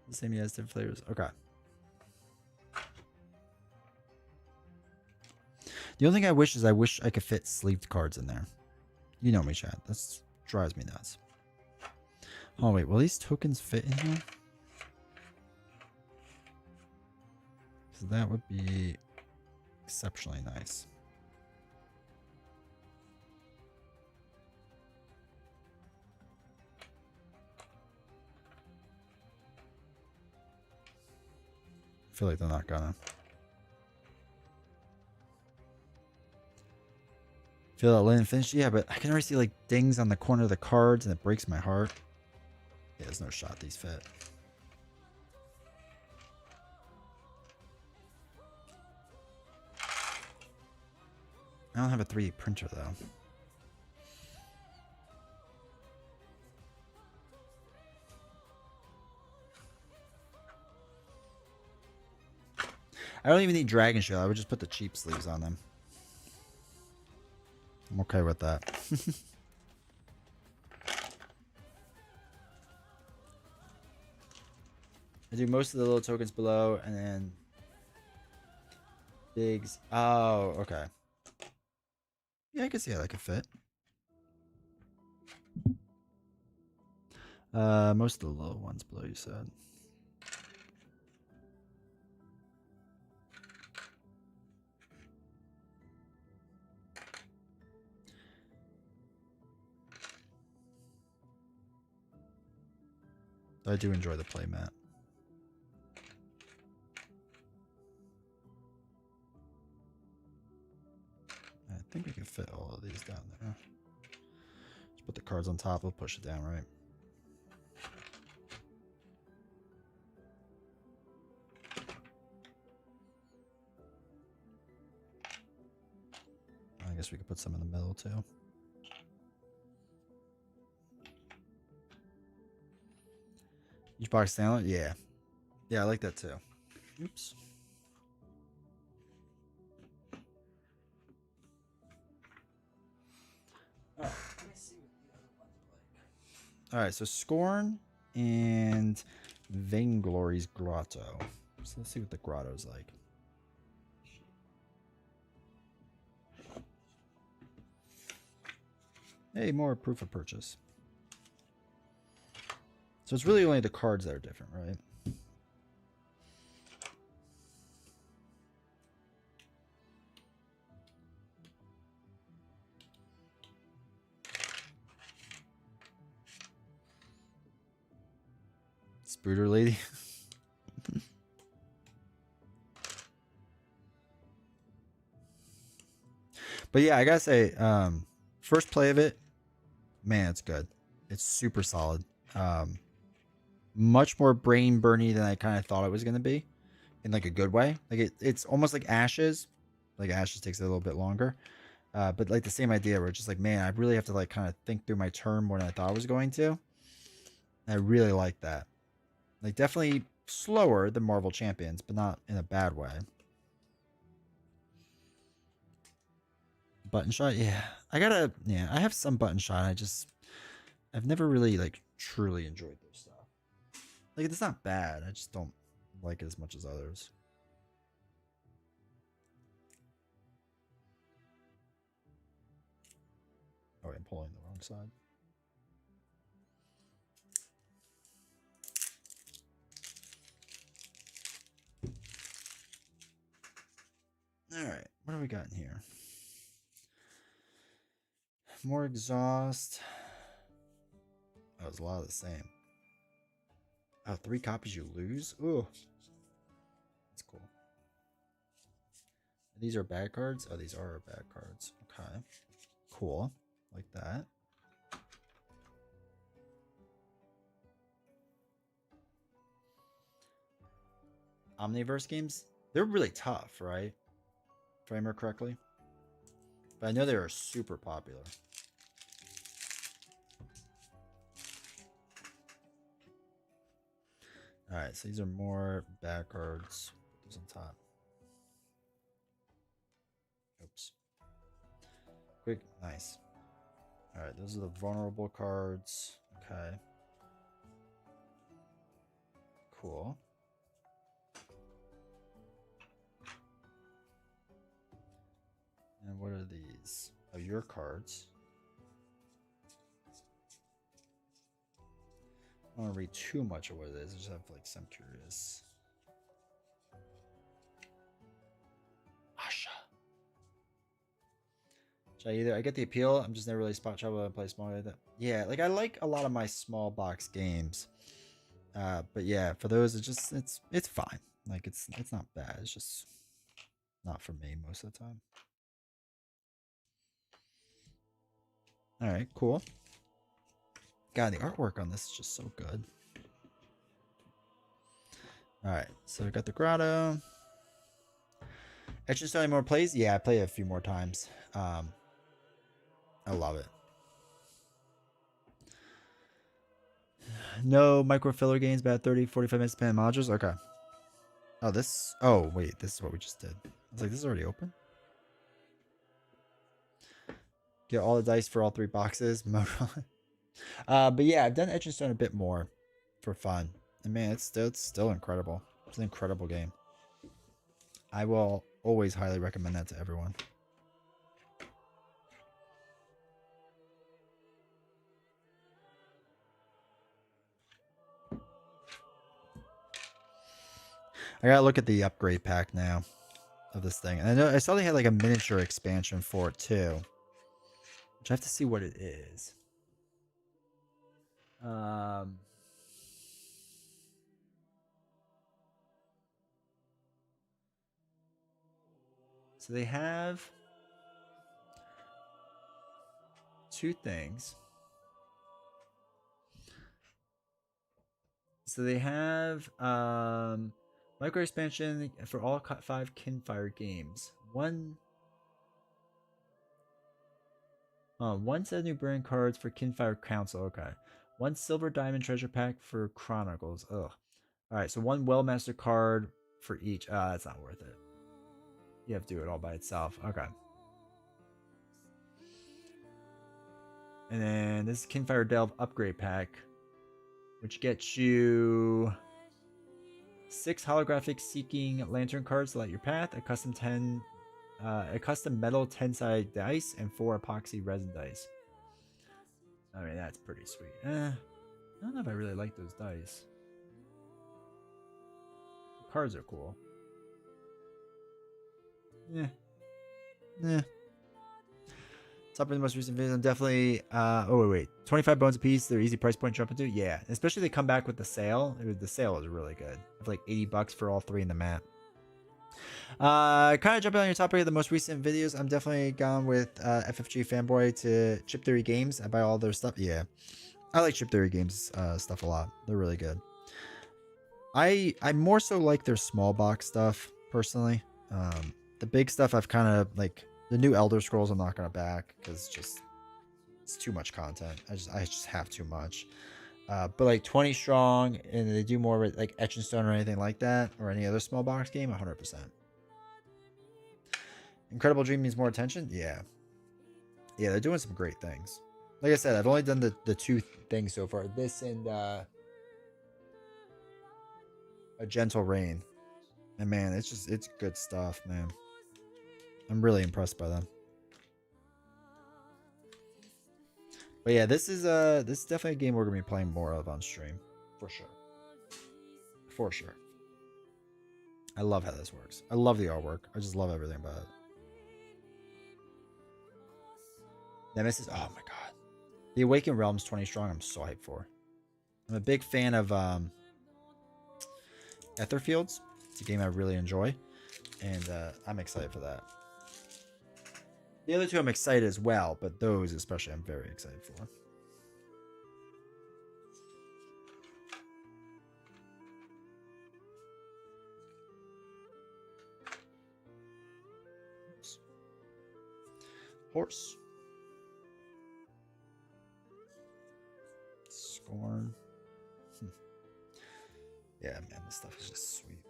The same as different flavors. Okay. The only thing I wish is I could fit sleeved cards in there. You know me, Chad. That drives me nuts. Oh, wait. Will these tokens fit in here? Because that would be exceptionally nice. feel like they're not gonna. Feel that Lynn finished? Yeah, but I can already see like dings on the corner of the cards and it breaks my heart. Yeah, there's no shot these fit. I don't have a 3D printer though. I don't even need Dragon Shield. I would just put the cheap sleeves on them. I'm okay with that. I do most of the little tokens below and then bigs. Oh, okay. Yeah, I can see how that could fit. Most of the little ones below, you said. I do enjoy the playmat. I think we can fit all of these down there. Just put the cards on top. We'll push it down, right? I guess we could put some in the middle too. Each box down? Yeah. Yeah, I like that too. Oops. Alright, let me see what the other ones are like. Alright, so Scorn and Vainglory's Grotto. So let's see what the grotto's like. Hey, more proof of purchase. So it's really only the cards that are different, right? Spooter lady. But yeah, I gotta say, first play of it, man, it's good. It's super solid. Much more brain burny than I kind of thought it was gonna be, in like a good way. Like it's almost like Ashes. Like Ashes takes a little bit longer, but like the same idea. Where it's just like, man, I really have to like kind of think through my turn more than I thought I was going to. And I really like that. Like definitely slower than Marvel Champions, but not in a bad way. Button shot, yeah. I have some button shot. I've never really like truly enjoyed their stuff. Like it's not bad. I just don't like it as much as others. Oh, I'm pulling the wrong side. All right, what do we got in here? More exhaust. Oh, it's a lot of the same. Oh, 3 copies you lose? Ooh. That's cool. These are bad cards? Oh, these are bad cards. Okay. Cool. Like that. Omniverse games? They're really tough, right? If I remember correctly. But I know they are super popular. Alright, so these are more bad cards. Put those on top. Oops. Quick, nice. Alright, those are the vulnerable cards. Okay. Cool. And what are these? Oh, your cards. I don't want to read too much of what it is. I just have like some curious. Asha. I get the appeal. I'm just never really spot travel and play small like that. Yeah, like I like a lot of my small box games. But yeah, for those it's fine. Like it's not bad. It's just not for me most of the time. All right, cool. God, the artwork on this is just so good. All right, so we got the grotto. Extra selling more plays? Yeah, I played it a few more times. I love it. No micro filler games, about 30, 45 minutes span modules. Okay. Oh, this. Oh, wait. This is what we just did. I was like, this is already open. Get all the dice for all 3 boxes. But yeah, I've done Etch and Stone a bit more for fun. And man, it's still incredible. It's an incredible game. I will always highly recommend that to everyone. I gotta look at the upgrade pack now of this thing. And I saw they had like a miniature expansion for it too. Which I have to see what it is. So they have 2 things. So they have micro expansion for all 5 Kinfire games. One set of new brand cards for Kinfire Council. Okay. 1 silver diamond treasure pack for Chronicles. Ugh. Alright, so 1 Wellmaster card for each. That's not worth it. You have to do it all by itself. Okay. And then this is Kinfire Delve upgrade pack, which gets you 6 holographic seeking lantern cards to light your path, a custom metal 10-sided dice, and 4 epoxy resin dice. I mean, that's pretty sweet. I don't know if I really like those dice. The cards are cool. Top of the most recent videos, I'm definitely. Oh wait, 25 bones a piece. They're easy price point to jump into. Yeah, especially they come back with the sale. The sale is really good. For like $80 for all 3 in the map. Kind of jumping on your topic of the most recent videos. I'm definitely gone with FFG fanboy to Chip Theory Games. I buy all their stuff. Yeah, I like Chip Theory Games stuff a lot. They're really good. I more so like their small box stuff personally. The big stuff I've kind of like. The new Elder Scrolls I'm not gonna back because it's too much content. I just have too much. But like 20 strong, and they do more with like Etch and Stone or anything like that, or any other small box game, 100%. Incredible Dream needs more attention. Yeah, they're doing some great things. Like I said, I've only done the 2 things so far. This and A Gentle Rain. And man, it's good stuff, man. I'm really impressed by them. But yeah, this is definitely a game we're gonna be playing more of on stream, for sure. For sure. I love how this works. I love the artwork. I just love everything about it. Nemesis. Oh my god. The Awakened Realms 20 strong. I'm so hyped for. I'm a big fan of Etherfields. It's a game I really enjoy, and I'm excited for that. The other 2 I'm excited as well, but those especially I'm very excited for. Oops. Horse. Scorn. Yeah, man, this stuff is just sweet.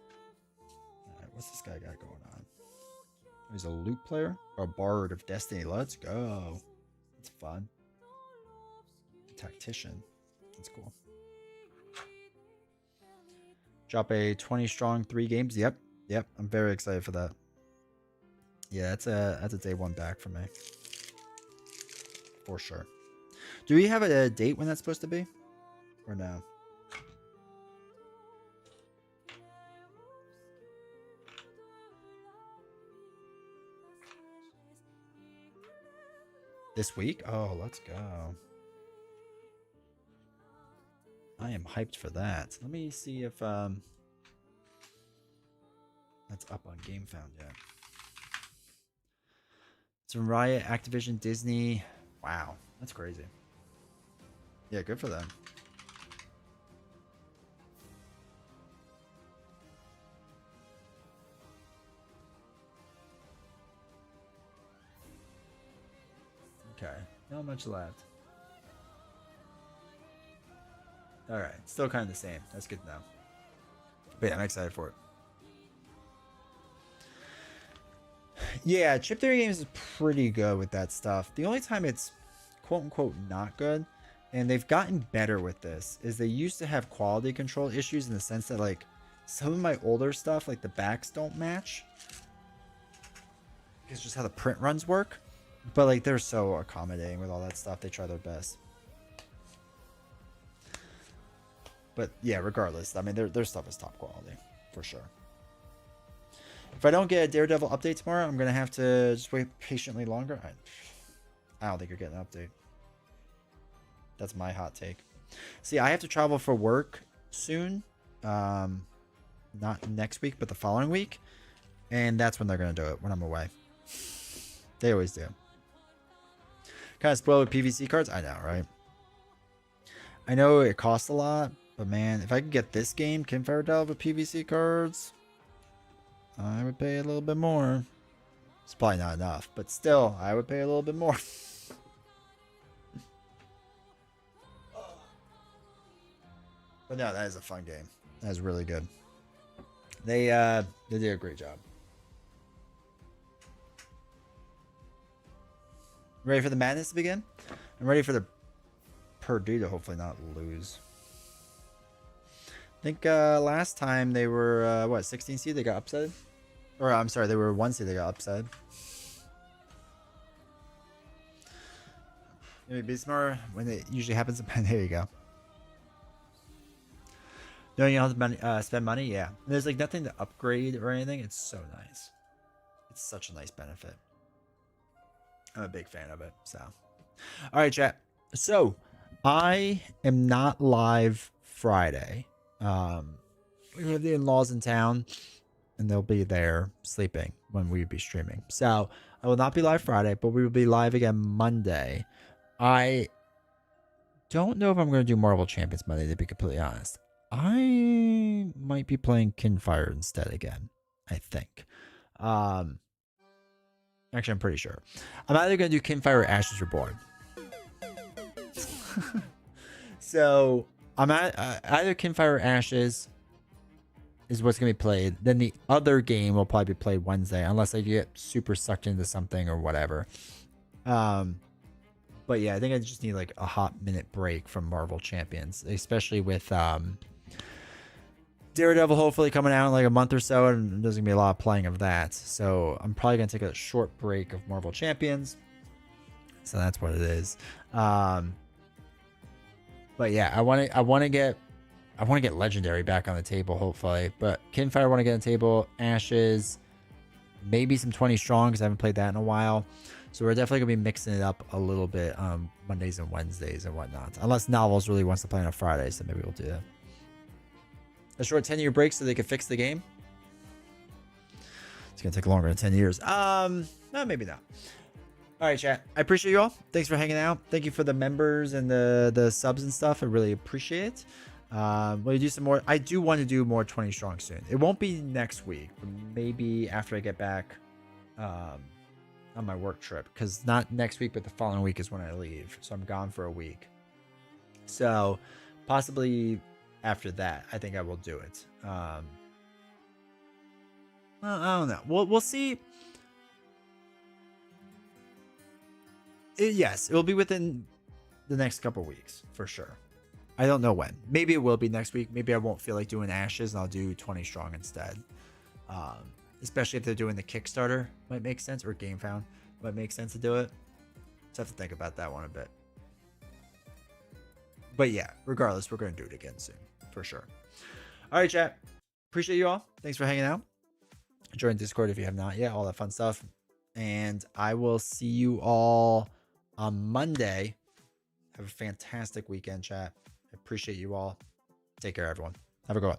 Alright, what's this guy got going on? He's a lute player? Or a bard of destiny. Let's go. It's fun. A tactician. That's cool. Drop a 20 strong 3 games. Yep. I'm very excited for that. Yeah, that's a day 1 back for me. For sure. Do we have a date when that's supposed to be? Or no? This week? Oh, let's go. I am hyped for that. Let me see if that's up on GameFound yet. It's from Riot, Activision, Disney. Wow, that's crazy. Yeah, good for them. Okay, not much left. All right, still kind of the same. That's good to know. But yeah, I'm excited for it. Yeah, Chip Theory Games is pretty good with that stuff. The only time it's quote unquote not good, and they've gotten better with this, is they used to have quality control issues in the sense that like some of my older stuff, like the backs don't match. It's just how the print runs work. But like they're so accommodating with all that stuff. They try their best. But yeah, regardless, I mean their stuff is top quality for sure. If I don't get a Daredevil update tomorrow, I'm gonna have to just wait patiently longer. I don't think you're getting an update. That's my hot take. See, I have to travel for work soon. Not next week, but the following week. And that's when they're gonna do it, when I'm away. They always do. Kind of spoiled with PVC cards. I know, right? I know it costs a lot, but man, if I could get this game, Kinfire Delve with PVC cards, I would pay a little bit more. It's probably not enough, but still, I would pay a little bit more. But no, that is a fun game. That is really good. They did a great job. Ready for the madness to begin? I'm ready for the Purdue to hopefully not lose. I think last time they were what, 16 seed, they got upset. Or I'm sorry, they were 1 seed, they got upset. Maybe Bismarck when it usually happens. There you go. Knowing you don't have to spend money, yeah. And there's like nothing to upgrade or anything. It's so nice. It's such a nice benefit. I'm a big fan of it. So, all right, chat. So, I am not live Friday. We have the in-laws in town, and they'll be there sleeping when we be streaming. So, I will not be live Friday, but we will be live again Monday. I don't know if I'm going to do Marvel Champions Monday, to be completely honest. I might be playing Kinfire instead again, I think. Actually, I'm pretty sure. I'm either going to do Kinfire or Ashes Reborn. So, I'm at either Kinfire or Ashes is what's going to be played. Then the other game will probably be played Wednesday, unless I get super sucked into something or whatever. But yeah, I think I just need like a hot minute break from Marvel Champions, especially with Daredevil hopefully coming out in like a month or so, and there's gonna be a lot of playing of that. So I'm probably gonna take a short break of Marvel Champions. So that's what it is. But yeah, I want to get Legendary back on the table hopefully. But Kinfire I want to get on the table. Ashes, maybe some 20 strong because I haven't played that in a while. So we're definitely gonna be mixing it up a little bit Mondays and Wednesdays and whatnot. Unless Novels really wants to play on a Friday, so maybe we'll do that. A short 10-year break so they can fix the game. It's gonna take longer than 10 years. No, maybe not. All right, chat. I appreciate you all. Thanks for hanging out. Thank you for the members and the subs and stuff. I really appreciate it. We'll do some more. I do want to do more 20 strong soon. It won't be next week, but maybe after I get back on my work trip. Because not next week, but the following week is when I leave. So I'm gone for a week. So possibly after that, I think I will do it. I don't know. We'll see. Yes, it will be within the next couple weeks for sure. I don't know when. Maybe it will be next week. Maybe I won't feel like doing Ashes and I'll do 20 strong instead. Especially if they're doing the Kickstarter, might make sense, or GameFound might make sense to do it. Just have to think about that one a bit. But yeah, regardless, we're going to do it again soon for sure. All right, chat. Appreciate you all. Thanks for hanging out. Join Discord if you have not yet. All that fun stuff. And I will see you all on Monday. Have a fantastic weekend, chat. I appreciate you all. Take care, everyone. Have a good one.